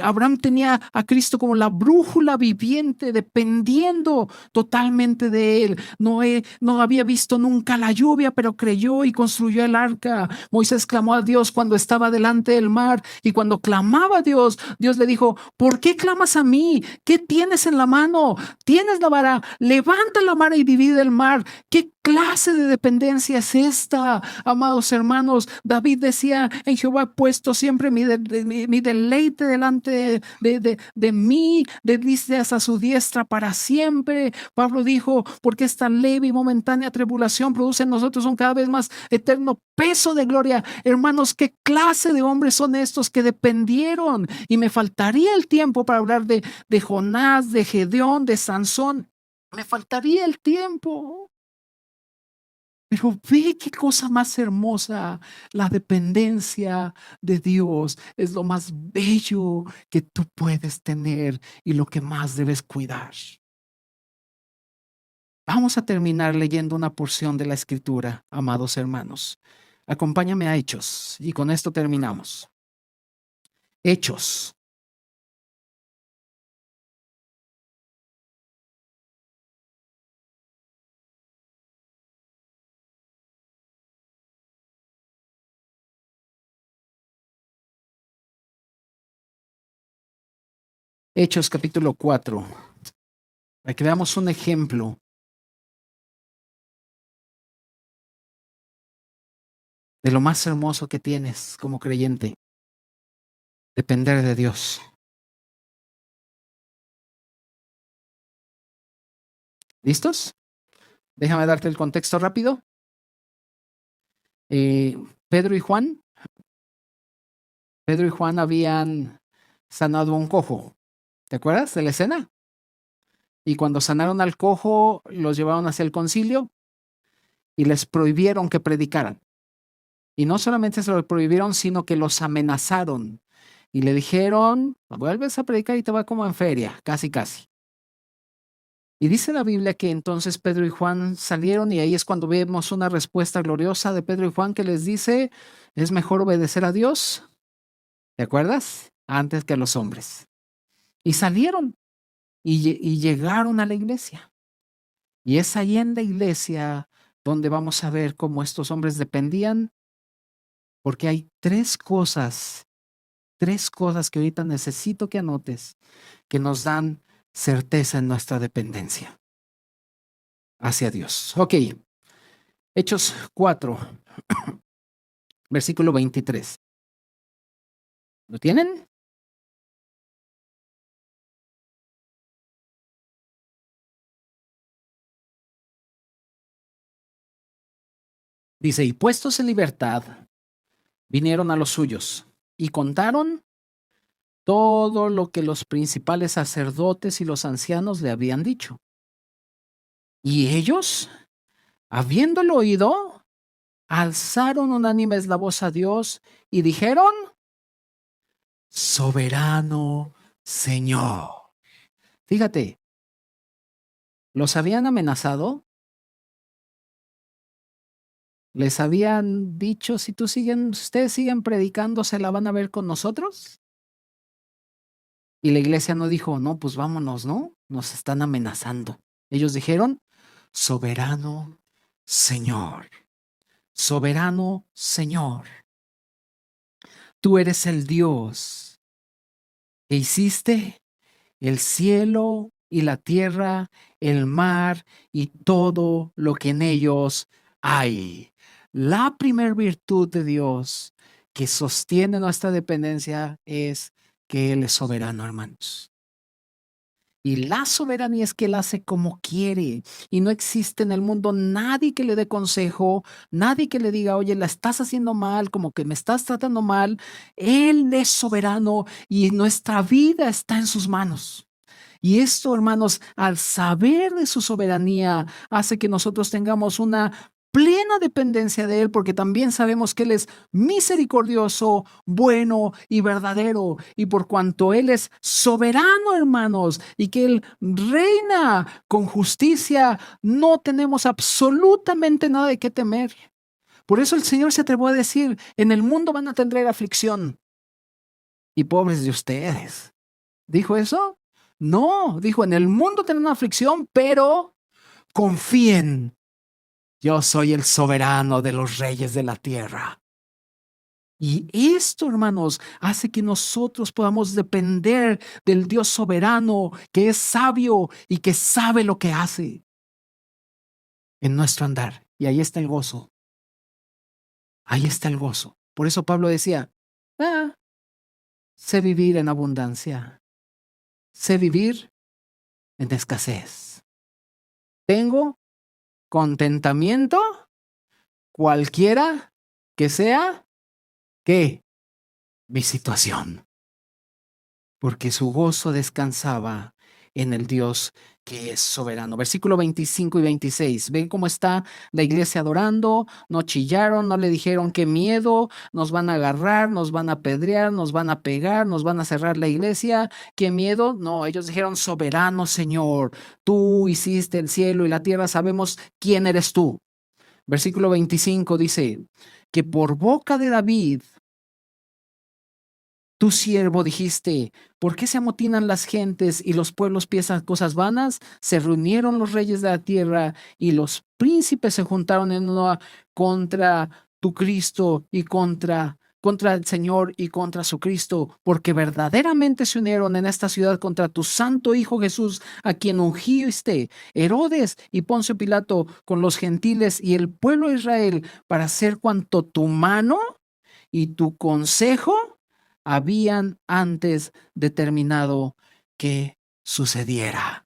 Abraham tenía a Cristo como la brújula viviente, dependiendo totalmente de Él. Noé no había visto nunca la lluvia, pero creyó y construyó el arca. Moisés clamó a Dios cuando estaba delante del mar, y cuando clamaba a Dios, Dios le dijo, ¿por qué clamas a mí? ¿Qué tienes en la mano? ¿Tienes la vara? Levanta la vara y divide el mar. ¿Qué clase de dependencia es esta, amados hermanos? David decía, en Jehová he puesto siempre mi deleite delante de mí, delicias a su diestra para siempre. Pablo dijo, porque esta leve y momentánea tribulación produce en nosotros un cada vez más eterno peso de gloria. Hermanos, ¿qué clase de hombres son estos que dependieron? Y me faltaría el tiempo para hablar de Jonás, de Gedeón, de Sansón. Me faltaría el tiempo. Pero ve qué cosa más hermosa. La dependencia de Dios es lo más bello que tú puedes tener y lo que más debes cuidar. Vamos a terminar leyendo una porción de la Escritura, amados hermanos. Acompáñame a Hechos y con esto terminamos. Hechos. Hechos capítulo 4. Para que veamos un ejemplo de lo más hermoso que tienes como creyente. Depender de Dios. ¿Listos? Déjame darte el contexto rápido. Pedro y Juan habían sanado a un cojo. ¿Te acuerdas de la escena? Y cuando sanaron al cojo, los llevaron hacia el concilio y les prohibieron que predicaran. Y no solamente se lo prohibieron, sino que los amenazaron. Y le dijeron, vuelves a predicar y te va como en feria, casi, casi. Y dice la Biblia que entonces Pedro y Juan salieron y ahí es cuando vemos una respuesta gloriosa de Pedro y Juan que les dice, es mejor obedecer a Dios, ¿te acuerdas? Antes que a los hombres. Y salieron y llegaron a la iglesia. Y es ahí en la iglesia donde vamos a ver cómo estos hombres dependían, porque hay tres cosas que ahorita necesito que anotes, que nos dan certeza en nuestra dependencia hacia Dios. Ok, Hechos 4, versículo 23. ¿Lo tienen? Dice, y puestos en libertad, vinieron a los suyos y contaron todo lo que los principales sacerdotes y los ancianos le habían dicho. Y ellos, habiéndolo oído, alzaron unánimes la voz a Dios y dijeron, soberano Señor. Fíjate, los habían amenazado, les habían dicho, si ustedes siguen predicando, ¿se la van a ver con nosotros? Y la iglesia no dijo, no, pues vámonos, ¿no? Nos están amenazando. Ellos dijeron, soberano Señor, soberano Señor, tú eres el Dios que hiciste el cielo y la tierra, el mar y todo lo que en ellos hay. La primer virtud de Dios que sostiene nuestra dependencia es que Él es soberano, hermanos. Y la soberanía es que Él hace como quiere. Y no existe en el mundo nadie que le dé consejo, nadie que le diga, oye, la estás haciendo mal, como que me estás tratando mal. Él es soberano y nuestra vida está en sus manos. Y esto, hermanos, al saber de su soberanía, hace que nosotros tengamos una plena dependencia de Él, porque también sabemos que Él es misericordioso, bueno y verdadero. Y por cuanto Él es soberano, hermanos, y que Él reina con justicia, no tenemos absolutamente nada de qué temer. Por eso el Señor se atrevió a decir, en el mundo van a tener aflicción. Y pobres de ustedes. ¿Dijo eso? No, dijo, en el mundo tienen aflicción, pero confíen. Yo soy el soberano de los reyes de la tierra. Y esto, hermanos, hace que nosotros podamos depender del Dios soberano, que es sabio y que sabe lo que hace en nuestro andar. Y ahí está el gozo. Ahí está el gozo. Por eso Pablo decía, sé vivir en abundancia, sé vivir en escasez. Tengo contentamiento cualquiera que sea, ¿qué? Mi situación. Porque su gozo descansaba en el Dios que es soberano. Versículo 25 y 26. ¿Ven cómo está la iglesia adorando? No chillaron, no le dijeron qué miedo, nos van a agarrar, nos van a apedrear, nos van a pegar, nos van a cerrar la iglesia. ¿Qué miedo? No, ellos dijeron, soberano Señor, tú hiciste el cielo y la tierra, sabemos quién eres tú. Versículo 25 dice que por boca de David, tu siervo dijiste, ¿por qué se amotinan las gentes y los pueblos piensan cosas vanas? Se reunieron los reyes de la tierra y los príncipes se juntaron en una contra tu Cristo y contra el Señor y contra su Cristo, porque verdaderamente se unieron en esta ciudad contra tu santo Hijo Jesús, a quien ungiste Herodes y Poncio Pilato con los gentiles y el pueblo de Israel para hacer cuanto tu mano y tu consejo habían antes determinado que sucediera.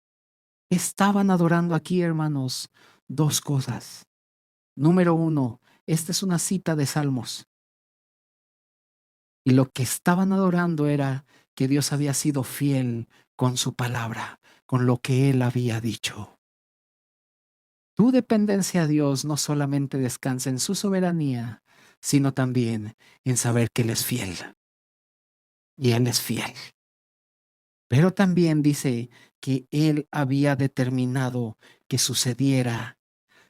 Estaban adorando aquí, hermanos, dos cosas. Número uno, esta es una cita de Salmos. Y lo que estaban adorando era que Dios había sido fiel con su palabra, con lo que Él había dicho. Tu dependencia a Dios no solamente descansa en su soberanía, sino también en saber que Él es fiel. Y Él es fiel. Pero también dice que Él había determinado que sucediera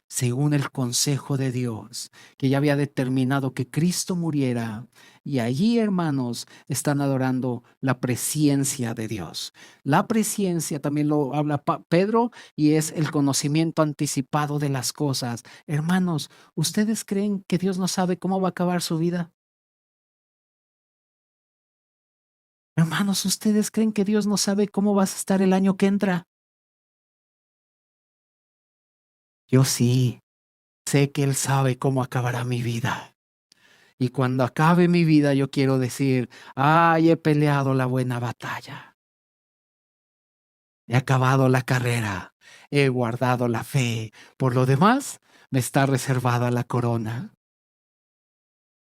según el consejo de Dios, que ya había determinado que Cristo muriera. Y allí, hermanos, están adorando la presencia de Dios. La presencia también lo habla Pedro y es el conocimiento anticipado de las cosas. Hermanos, ¿ustedes creen que Dios no sabe cómo va a acabar su vida? Hermanos, ¿ustedes creen que Dios no sabe cómo vas a estar el año que entra? Yo sí, sé que Él sabe cómo acabará mi vida. Y cuando acabe mi vida, yo quiero decir, ay, he peleado la buena batalla. He acabado la carrera, he guardado la fe. Por lo demás, me está reservada la corona.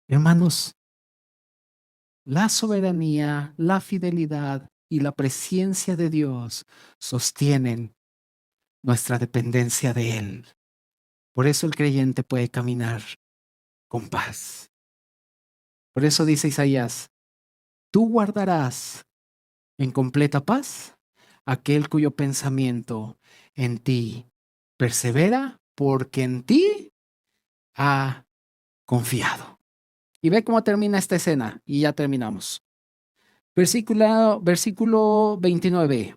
Hermanos, la soberanía, la fidelidad y la presencia de Dios sostienen nuestra dependencia de Él. Por eso el creyente puede caminar con paz. Por eso dice Isaías, tú guardarás en completa paz aquel cuyo pensamiento en ti persevera, porque en ti ha confiado. Y ve cómo termina esta escena, y ya terminamos. Versículo 29.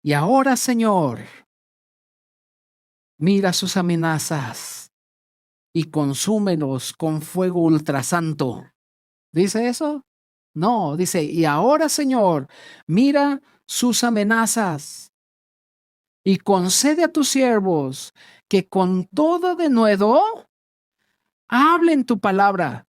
Y ahora, Señor, mira sus amenazas y consúmelos con fuego ultrasanto. ¿Dice eso? No, dice, y ahora, Señor, mira sus amenazas y concede a tus siervos que con todo denuedo hablen tu palabra,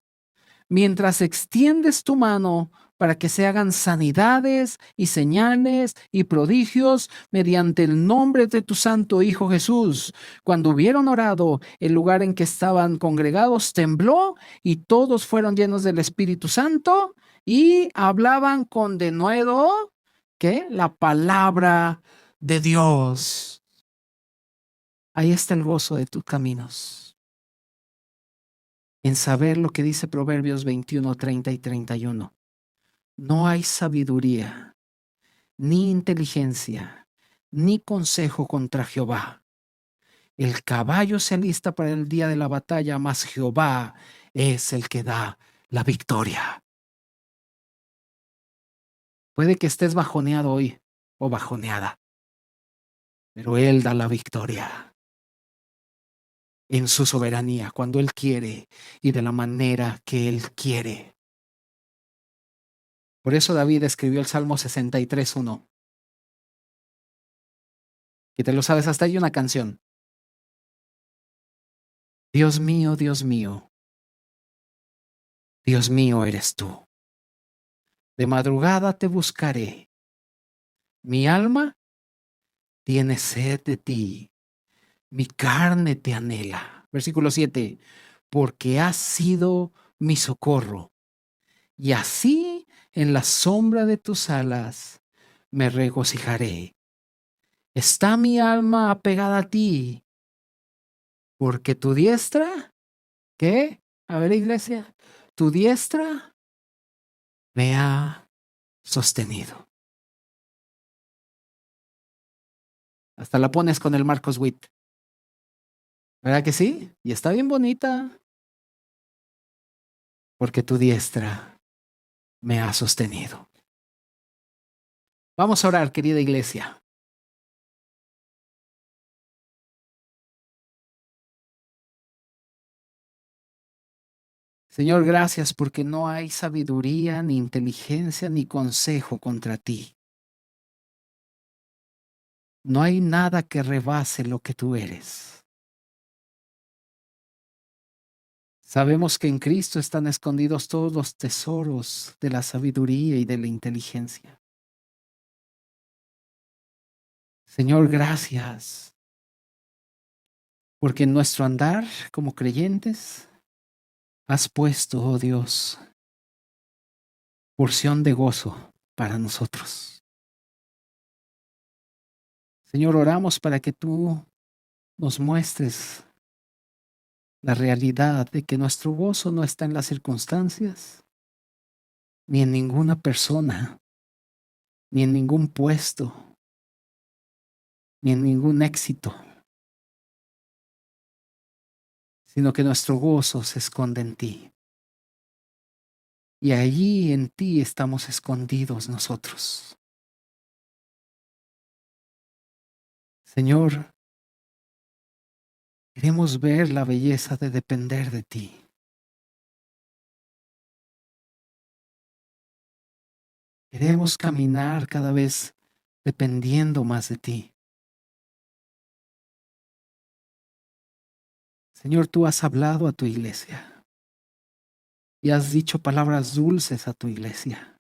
mientras extiendes tu mano para que se hagan sanidades y señales y prodigios mediante el nombre de tu santo Hijo Jesús. Cuando hubieron orado, el lugar en que estaban congregados tembló y todos fueron llenos del Espíritu Santo y hablaban con denuedo, ¿qué? La palabra de Dios. Ahí está el gozo de tus caminos. En saber lo que dice Proverbios 21, 30 y 31. No hay sabiduría, ni inteligencia, ni consejo contra Jehová. El caballo se alista para el día de la batalla, mas Jehová es el que da la victoria. Puede que estés bajoneado hoy o bajoneada, pero Él da la victoria en su soberanía, cuando Él quiere y de la manera que Él quiere. Por eso David escribió el Salmo 63:1. Y te lo sabes, hasta hay una canción. Dios mío, Dios mío, Dios mío eres tú. De madrugada te buscaré. Mi alma tiene sed de ti. Mi carne te anhela. Versículo 7. Porque has sido mi socorro. Y así en la sombra de tus alas me regocijaré. Está mi alma apegada a ti, porque tu diestra, ¿qué? A ver, iglesia, tu diestra me ha sostenido. Hasta la pones con el Marcos Witt. ¿Verdad que sí? Y está bien bonita. Porque tu diestra me ha sostenido. Vamos a orar, querida iglesia. Señor, gracias porque no hay sabiduría, ni inteligencia, ni consejo contra ti. No hay nada que rebase lo que tú eres. Sabemos que en Cristo están escondidos todos los tesoros de la sabiduría y de la inteligencia. Señor, gracias, porque en nuestro andar como creyentes has puesto, oh Dios, porción de gozo para nosotros. Señor, oramos para que tú nos muestres la realidad de que nuestro gozo no está en las circunstancias, ni en ninguna persona, ni en ningún puesto, ni en ningún éxito, sino que nuestro gozo se esconde en ti. Y allí en ti estamos escondidos nosotros. Señor, queremos ver la belleza de depender de ti. Queremos caminar cada vez dependiendo más de ti. Señor, tú has hablado a tu iglesia y has dicho palabras dulces a tu iglesia.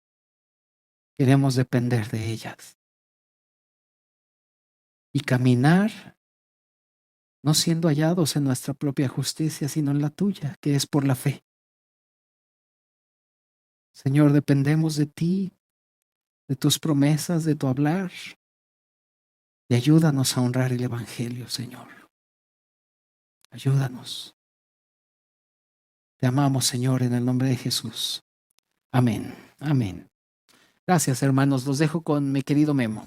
Queremos depender de ellas y caminar no siendo hallados en nuestra propia justicia, sino en la tuya, que es por la fe. Señor, dependemos de ti, de tus promesas, de tu hablar, y ayúdanos a honrar el Evangelio, Señor. Ayúdanos. Te amamos, Señor, en el nombre de Jesús. Amén. Amén. Gracias, hermanos. Los dejo con mi querido Memo.